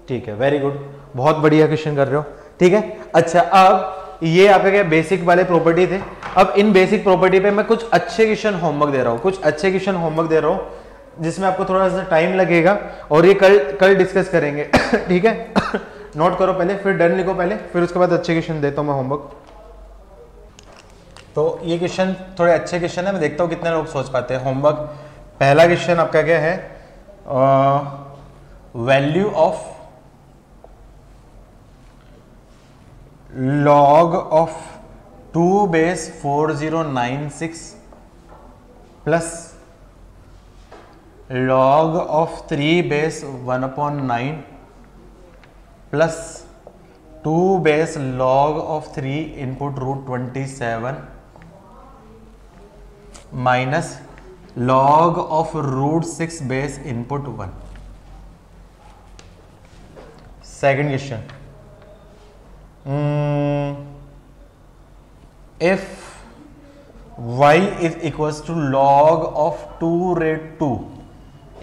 ठीक है, वेरी गुड, बहुत बढ़िया क्वेश्चन कर रहे हो। ठीक है, अच्छा अब ये आपका क्या बेसिक वाले प्रॉपर्टी थे। अब इन बेसिक प्रॉपर्टी पे मैं कुछ अच्छे क्वेश्चन होमवर्क दे रहा हूँ, कुछ अच्छे क्वेश्चन होमवर्क दे रहा हूँ जिसमें आपको थोड़ा सा टाइम लगेगा और ये कल डिस्कस करेंगे। ठीक है, नोट करो पहले, फिर डन लिखो पहले, फिर उसके बाद अच्छे क्वेश्चन देता हूँ मैं होमवर्क। तो ये क्वेश्चन थोड़े अच्छे क्वेश्चन है, मैं देखता हूँ कितने लोग सोच पाते हैं। होमवर्क पहला क्वेश्चन आपका क्या है, value of log of 2 base 4096 plus log of 3 base 1/9 plus 2 base log of 3 input root 27 minus log of root 6 base input 1। Second question, if y is equals to log of 2 raised to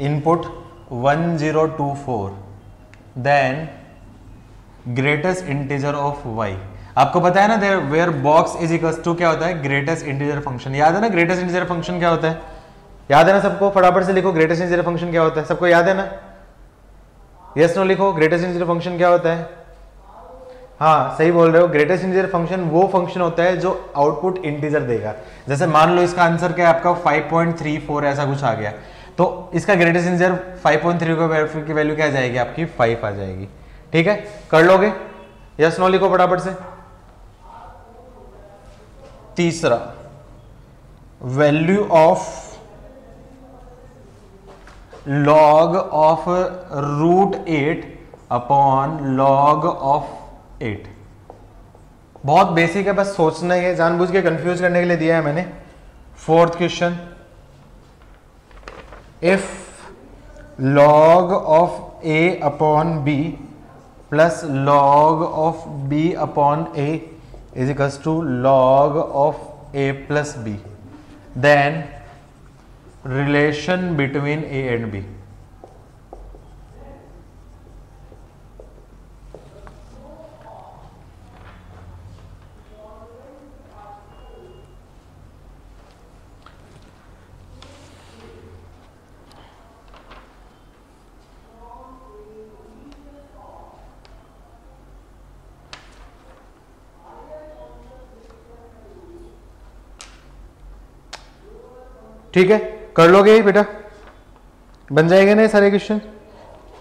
input 1024 then greatest integer of y। आपको पता है ना there where box is equals to क्या होता है greatest integer function. याद है ना ग्रेटेस्ट इंटीजर फंक्शन क्या होता है, याद है ना सबको? फटाफट से लिखो ग्रेटेस्ट इंटीजर फंक्शन क्या होता है, सबको याद है ना? यस नो लिखो, ग्रेटेस्ट इंटीजर फंक्शन क्या होता है? हाँ सही बोल रहे हो, ग्रेटेस्ट इंटीजर फंक्शन वो फंक्शन होता है जो आउटपुट इंटीजर देगा। जैसे मान लो इसका आंसर क्या है आपका 5.34 ऐसा कुछ आ गया, तो इसका ग्रेटेस्ट इंटीजर 5.3 की वैल्यू क्या आ जाएगी आपकी 5 आ जाएगी। ठीक है, कर लोगे? यस नो लिखो फटाफट से। तीसरा, value of log of root 8 upon log of 8। बहुत बेसिक है, बस सोचना ही है, जानबूझ के कंफ्यूज करने के लिए दिया है मैंने। Fourth question, if log of A upon B plus log of B upon A is equals to log of A plus B, then relation between A and B. ठीक है, कर लोगे बेटा, बन जाएगा ना सारे क्वेश्चन।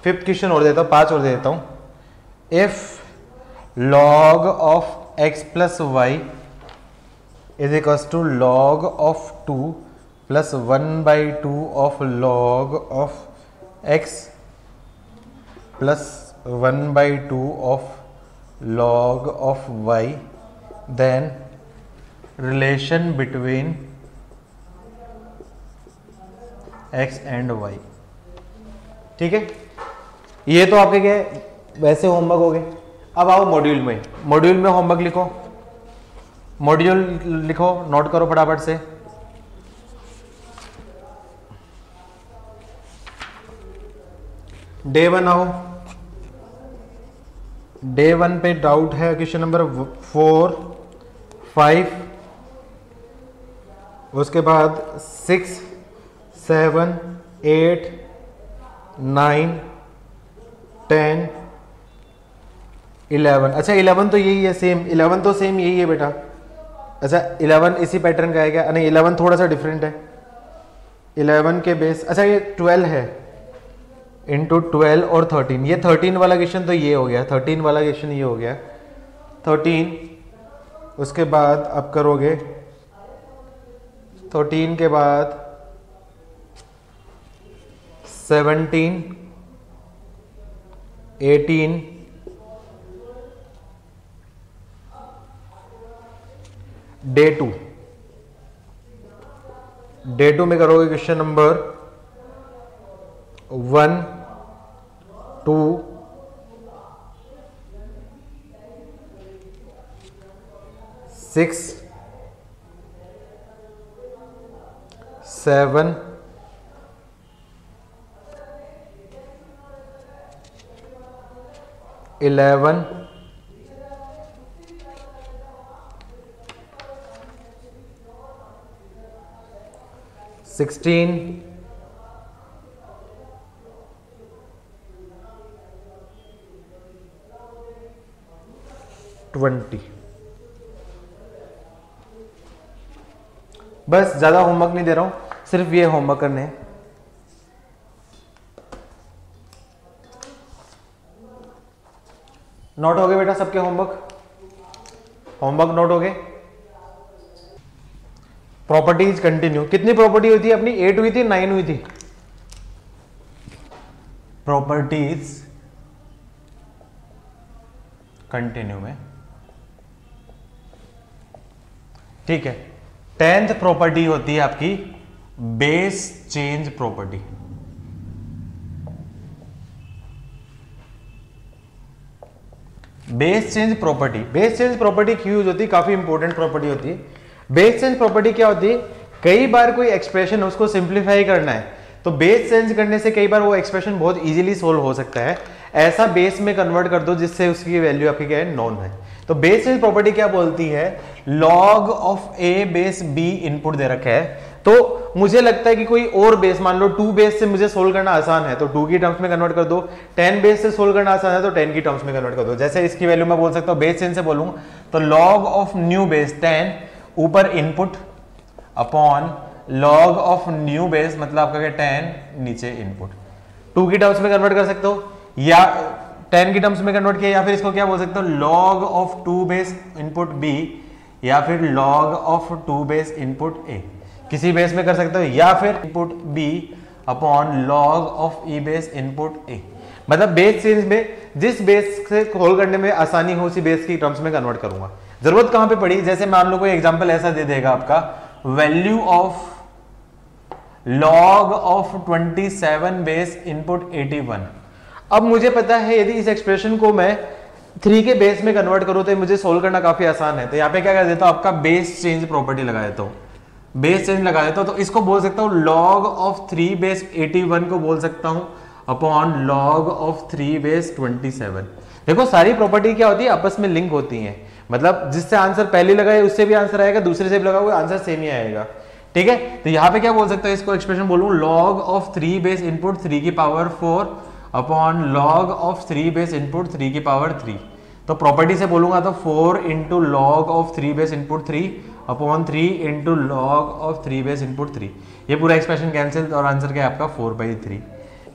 फिफ्थ क्वेश्चन और देता हूं, 5 और दे देता हूं। If log of x plus y is equals to log of 2 plus 1/2 of log of x plus 1/2 of log of y, then relation between x and y। ठीक है, ये तो आपके क्या वैसे होमवर्क हो गए। अब आओ मॉड्यूल में। मॉड्यूल में होमवर्क लिखो, मॉड्यूल लिखो, नोट करो फटाफट से। डे 1 आओ। डे 1 पे डाउट है क्वेश्चन नंबर 4, 5, उसके बाद 6, 7, 8, 9, 10, 11। अच्छा 11 तो यही है सेम, 11 तो सेम यही है बेटा। अच्छा 11 इसी पैटर्न का है क्या? नहीं 11 थोड़ा सा डिफरेंट है। 11 के बेस, अच्छा ये 12 है, इंटू 12 और 13। ये 13 वाला क्वेश्चन तो ये हो गया, 13 वाला क्वेश्चन ये हो गया 13। उसके बाद आप करोगे 13 के बाद 17, 18, डे 2। डे 2 में करोगे क्वेश्चन नंबर 1, 2, 6, 7, 11, 16, 20। बस ज्यादा होमवर्क नहीं दे रहा हूं, सिर्फ ये होमवर्क करने हैं। नोट हो गए बेटा सबके होमवर्क? होमवर्क नोट हो गए? Properties continue. कितनी प्रॉपर्टी हुई थी अपनी? 8 हुई थी, 9 हुई थी? प्रॉपर्टीज कंटिन्यू में, ठीक है। 10th प्रॉपर्टी होती है आपकी base change property. Base change property, base change property क्यों यूज होती है? काफी इंपॉर्टेंट प्रॉपर्टी होती है। बेस चेंज प्रॉपर्टी क्या होती है? कई बार कोई एक्सप्रेशन उसको सिंप्लीफाई करना है तो बेस चेंज करने से कई बार वो एक्सप्रेशन बहुत इजीली सोल्व हो सकता है। ऐसा बेस में कन्वर्ट कर दो जिससे उसकी वैल्यू आपकी क्या है? नॉन है। तो बेस चेंज प्रॉपर्टी क्या बोलती है? Log of A base B input दे रखा है, तो मुझे लगता है कि कोई और बेस, मान लो 2 बेस से मुझे सोल्व करना आसान है तो 2 की टर्म्स में कन्वर्ट कर दो, 10 बेस से सोल्व करना आसान है तो 10 की टर्म्स में कन्वर्ट कर दो। जैसे इसकी वैल्यू मैं बोल सकता हूं, बेस चेंज से बोलूं तो लॉग ऑफ न्यू बेस 10 ऊपर input upon log of new base, मतलब आपका क्या 10 नीचे इनपुट। 2 की टर्म्स में कन्वर्ट कर सकते हो या 10 की टर्म्स में कन्वर्ट किया, या फिर इसको क्या बोल सकते हो? Log of 2 base input B या फिर log of 2 base input A, किसी बेस में कर सकते हो, या फिर input B upon log of E base input A. मतलब बेस चेंज में जिस बेस से सोल्व करने में आसानी हो उसी बेस की टर्म्स में कन्वर्ट करूंगा। जरूरत कहां पे पड़ी, जैसे मान लो कोई एग्जांपल ऐसा दे देगा आपका, value of log of 27 base input 81। अब मुझे पता है यदि इस एक्सप्रेशन को मैं 3 के बेस में कन्वर्ट करूं तो मुझे सोल्व करना काफी आसान है। तो यहाँ पे क्या कर देता हूं, आपका बेस चेंज प्रॉपर्टी लगा देता हूं, बेस चेंज लगा देता हूं। तो इसको बोल सकता हूं लॉग ऑफ 3 बेस 81 को बोल सकता हूं अपॉन लॉग ऑफ 3 बेस 27। देखो सारी प्रॉपर्टी क्या होती है, आपस में लिंक होती है, मतलब जिससे आंसर पहले लगाए उससे भी आंसर आएगा, दूसरे से भी लगा हुआ आंसर सेम ही आएगा। ठीक है, तो यहाँ पे क्या बोल सकता है, इसको एक्सप्रेशन बोलूं लॉग ऑफ 3 बेस इनपुट 3 की power 4 upon log of 3 base input 3 की पावर 3। तो प्रॉपर्टी से बोलूंगा तो 4 into log of 3 base input 3 upon 3 into log of 3 base input 3। ये पूरा एक्सप्रेशन कैंसिल और आंसर क्या है आपका 4/3।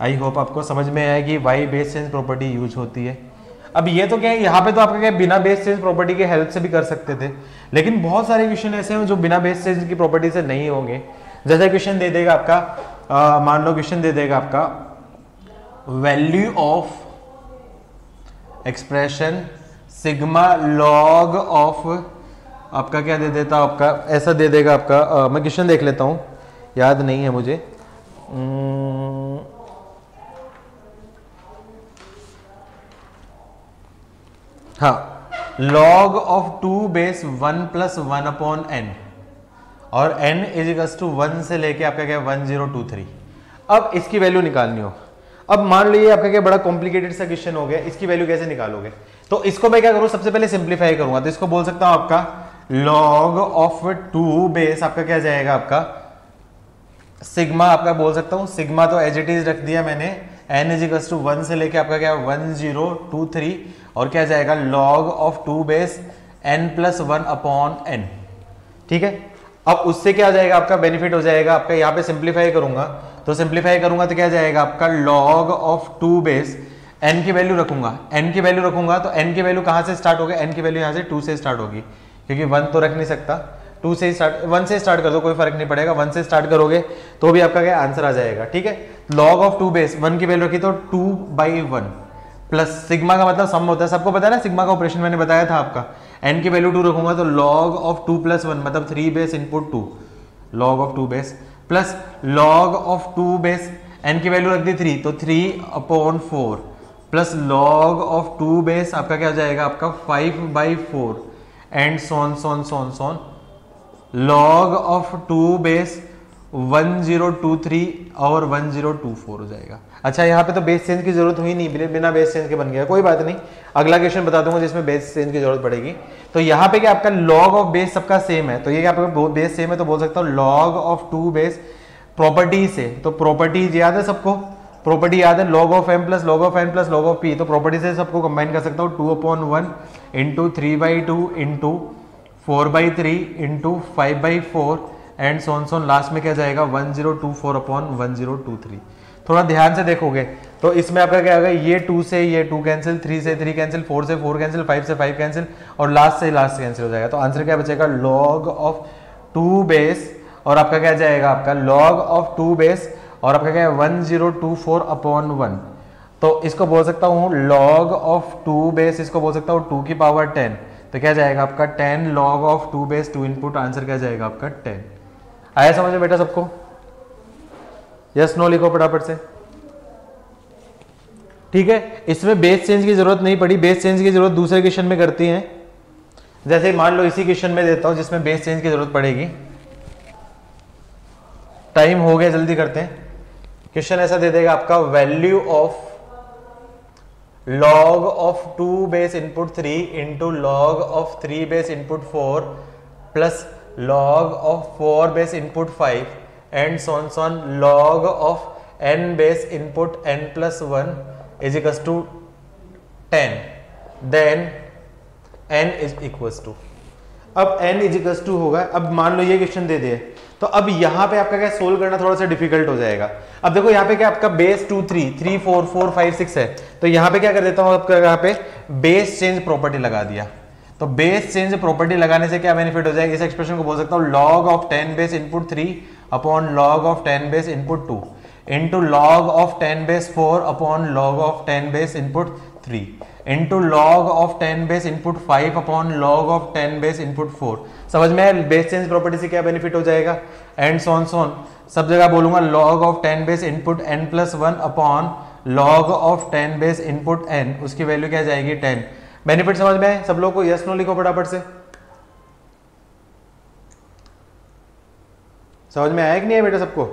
आई होप आपको समझ में आया कि why base change property use होती है। अब ये तो क्या है, यहाँ पे तो आपका क्या बिना बेस चेंज प्रॉपर्टी के हेल्प से भी कर सकते थे, लेकिन बहुत सारे क्वेश्चन ऐसे हैं जो बिना बेस चेंज की प्रॉपर्टी से नहीं होंगे। जैसे क्वेश्चन दे देगा आपका, मान लो क्वेश्चन दे देगा आपका value of expression sigma log of, आपका क्या दे देता आपका, ऐसा दे देगा आपका, मैं क्वेश्चन देख लेता हूं, याद नहीं है मुझे। हाँ, log of 2 base 1 plus 1 upon n और n इज इक्वल्स टू 1 से लेके आपका क्या 1023। अब इसकी वैल्यू निकालनी हो। अब मान लीजिए आपका क्या बड़ा कॉम्प्लिकेटेड सा क्वेश्चन हो गया, इसकी वैल्यू कैसे निकालोगे? तो इसको मैं क्या करूं, सबसे पहले सिंप्लीफाई करूंगा। तो इसको बोल सकता हूं आपका log ऑफ 2 बेस आपका क्या जाएगा आपका सिग्मा, आपका बोल सकता हूं सिग्मा, तो एज इट इज रख दिया मैंने, n इज इक्वल्स टू 1 से लेके आपका क्या 1023 और क्या जाएगा log of 2 base n plus 1 upon n। ठीक है, अब उससे क्या जाएगा आपका बेनिफिट हो जाएगा आपका, यहाँ पे सिंप्लीफाई करूंगा तो तो क्या जाएगा आपका log ऑफ 2 बेस n की वैल्यू रखूंगा, n की वैल्यू रखूंगा तो n की वैल्यू कहां से स्टार्ट होगी, n की वैल्यू यहाँ से 2 से स्टार्ट होगी, क्योंकि 1 तो रख नहीं सकता, 2 से स्टार्ट, 1 से स्टार्ट कर दो कोई फर्क नहीं पड़ेगा, 1 से स्टार्ट करोगे तो भी आपका क्या आंसर आ जाएगा। ठीक है, log ऑफ 2 बेस 1 की वैल्यू रखी तो 2/1 प्लस सिग्मा का मतलब सम होता है, सबको पता है ना सिग्मा का ऑपरेशन मैंने बताया था आपका। n की वैल्यू 2 रखूंगा तो log ऑफ 2 प्लस 1 मतलब 3 base input 2, log of 2 base plus log of 2 base n की वैल्यू रख दी 3 तो 3/4 प्लस log ऑफ 2 बेस आपका क्या हो जाएगा आपका 5/4 and so on log of 2 base 1023 और 1024 हो जाएगा। अच्छा, यहाँ पे तो बेस चेंज की जरूरत हुई नहीं, बिना बेस चेंज के बन गया, कोई बात नहीं, अगला क्वेश्चन बता दूंगा जिसमें बेस चेंज की जरूरत पड़ेगी। तो यहाँ पे क्या आपका log ऑफ बेस सबका सेम है, तो ये क्या आपका बेस सेम है तो बोल सकता हूँ log ऑफ 2 बेस प्रॉपर्टी से, तो प्रॉपर्टीज याद है सबको, प्रॉपर्टी याद है log of m plus log of n plus log of p, तो प्रॉपर्टी से सबको कंबाइन कर सकता हूँ 2/1 into 3/2 into 4/3 into 5/4 and so on last में क्या जाएगा 1024 अपॉन 1023। थोड़ा ध्यान से देखोगे तो इसमें आपका क्या होगा, ये 2 से ये 2 कैंसिल, 3 से 3 कैंसिल, 4 से 4 कैंसिल, 5 से 5 कैंसिल और लास्ट से लास्ट कैंसिल हो जाएगा। तो आंसर क्या बचेगा log ऑफ 2 बेस और आपका क्या जाएगा आपका log ऑफ 2 बेस और आपका क्या है 1024 अपॉन 1। तो इसको बोल सकता हूँ log ऑफ 2 बेस, इसको बोल सकता हूँ 2 की पावर 10, तो क्या जाएगा आपका 10 log of 2 base 2 input, answer क्या जाएगा आपका 10। आया समझ में बेटा सबको? यस नो लिखो फटाफट से। ठीक है, इसमें बेस चेंज की जरूरत नहीं पड़ी, बेस चेंज की जरूरत दूसरे क्वेश्चन में करती हैं। जैसे मान लो इसी क्वेश्चन में देता हूं जिसमें बेस चेंज की जरूरत पड़ेगी। टाइम हो गया, जल्दी करते हैं। क्वेश्चन ऐसा दे देगा आपका value of log of 2 base input 3 into log of 3 base input 4 plus log of 4 base input 5 and so on log of n base input n plus 1 is equals to 10, then n is equals to, अब n is equals to होगा। अब मान लो ये question दे दिए तो अब यहाँ पे आपका क्या सोल्व करना थोड़ा सा डिफिकल्ट हो जाएगा। अब देखो यहाँ पे क्या आपका बेस 2 3 3 4 4 5 6 है, तो यहाँ पे क्या कर देता हूँ आपका, यहाँ पे बेस चेंज प्रॉपर्टी लगा दिया। तो बेस चेंज प्रॉपर्टी लगाने से क्या बेनिफिट हो जाएगा, इस एक्सप्रेशन को बोल सकता हूँ log of 10 base input 3 upon log of 10 base input 2। Into log of 10 base 4 upon log of 10 base input 3 into log of 10 base input 5 upon log of 10 base input 4। समझ में बेस चेंज प्रॉपर्टी से क्या benefit हो जाएगा, and so on सब जगह बोलूंगा log of 10 base input n+1 upon log of 10 base input n, उसकी वैल्यू क्या जाएगी 10। बेनिफिट समझ में है सब लोग को, यस नो लिखो फटाफट से। समझ में आया कि नहीं है बेटा सबको?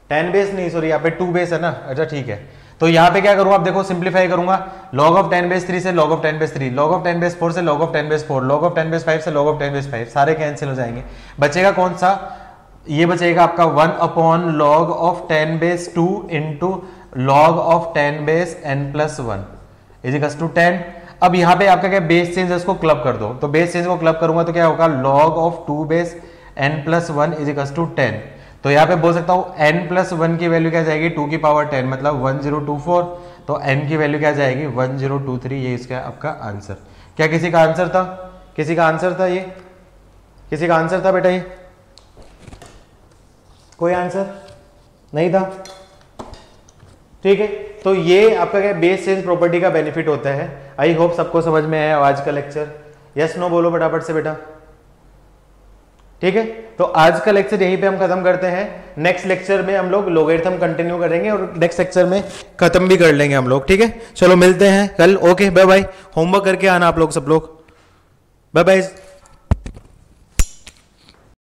10 बेस नहीं, सॉरी यहाँ पे 2 बेस है ना, अच्छा ठीक है। तो यहाँ पे क्या करूंगा, आप देखो सिंप्लीफाई करूंगा, लॉग ऑफ 10 बेस 3 से log of 10 base 3, log of 10 base 4 से log of 10 base 4, log of 10 base 5 से लॉग ऑफ 10 बेस 5, सारे कैंसिल हो जाएंगे। बचेगा कौन सा, ये बचेगा आपका 1 upon log of 10 base 2 into log of 10 base n+1 is equals to 10। अब यहाँ पे आपका क्या बेस चेंज है, उसको क्लब कर दो, तो बेस चेंज को क्लब करूंगा तो क्या होगा, log of 2 base n+1 is equals to 10। तो यहाँ पे बोल सकता हूँ n+1 की वैल्यू क्या जाएगी 2 की पावर 10, मतलब 1024। तो n की वैल्यू क्या जाएगी 1023, ये इसका आपका आंसर। क्या किसी का आंसर था, किसी का आंसर था, ये किसी का आंसर था बेटा, ये कोई आंसर नहीं था, ठीक है। तो ये आपका क्या बेस चेंज प्रॉपर्टी का बेनिफिट होता है। आई होप सबको समझ में आया आज का लेक्चर, यस नो बोलो फटाफट से बेटा, ठीक है। तो आज का लेक्चर यहीं पे हम खत्म करते हैं, नेक्स्ट लेक्चर में हम लोग लोगरिथम कंटिन्यू करेंगे और नेक्स्ट लेक्चर में खत्म भी कर लेंगे हम लोग, ठीक है। चलो मिलते हैं कल, ओके बाय बाय। होमवर्क करके आना आप लोग सब लोग, बाय बाय।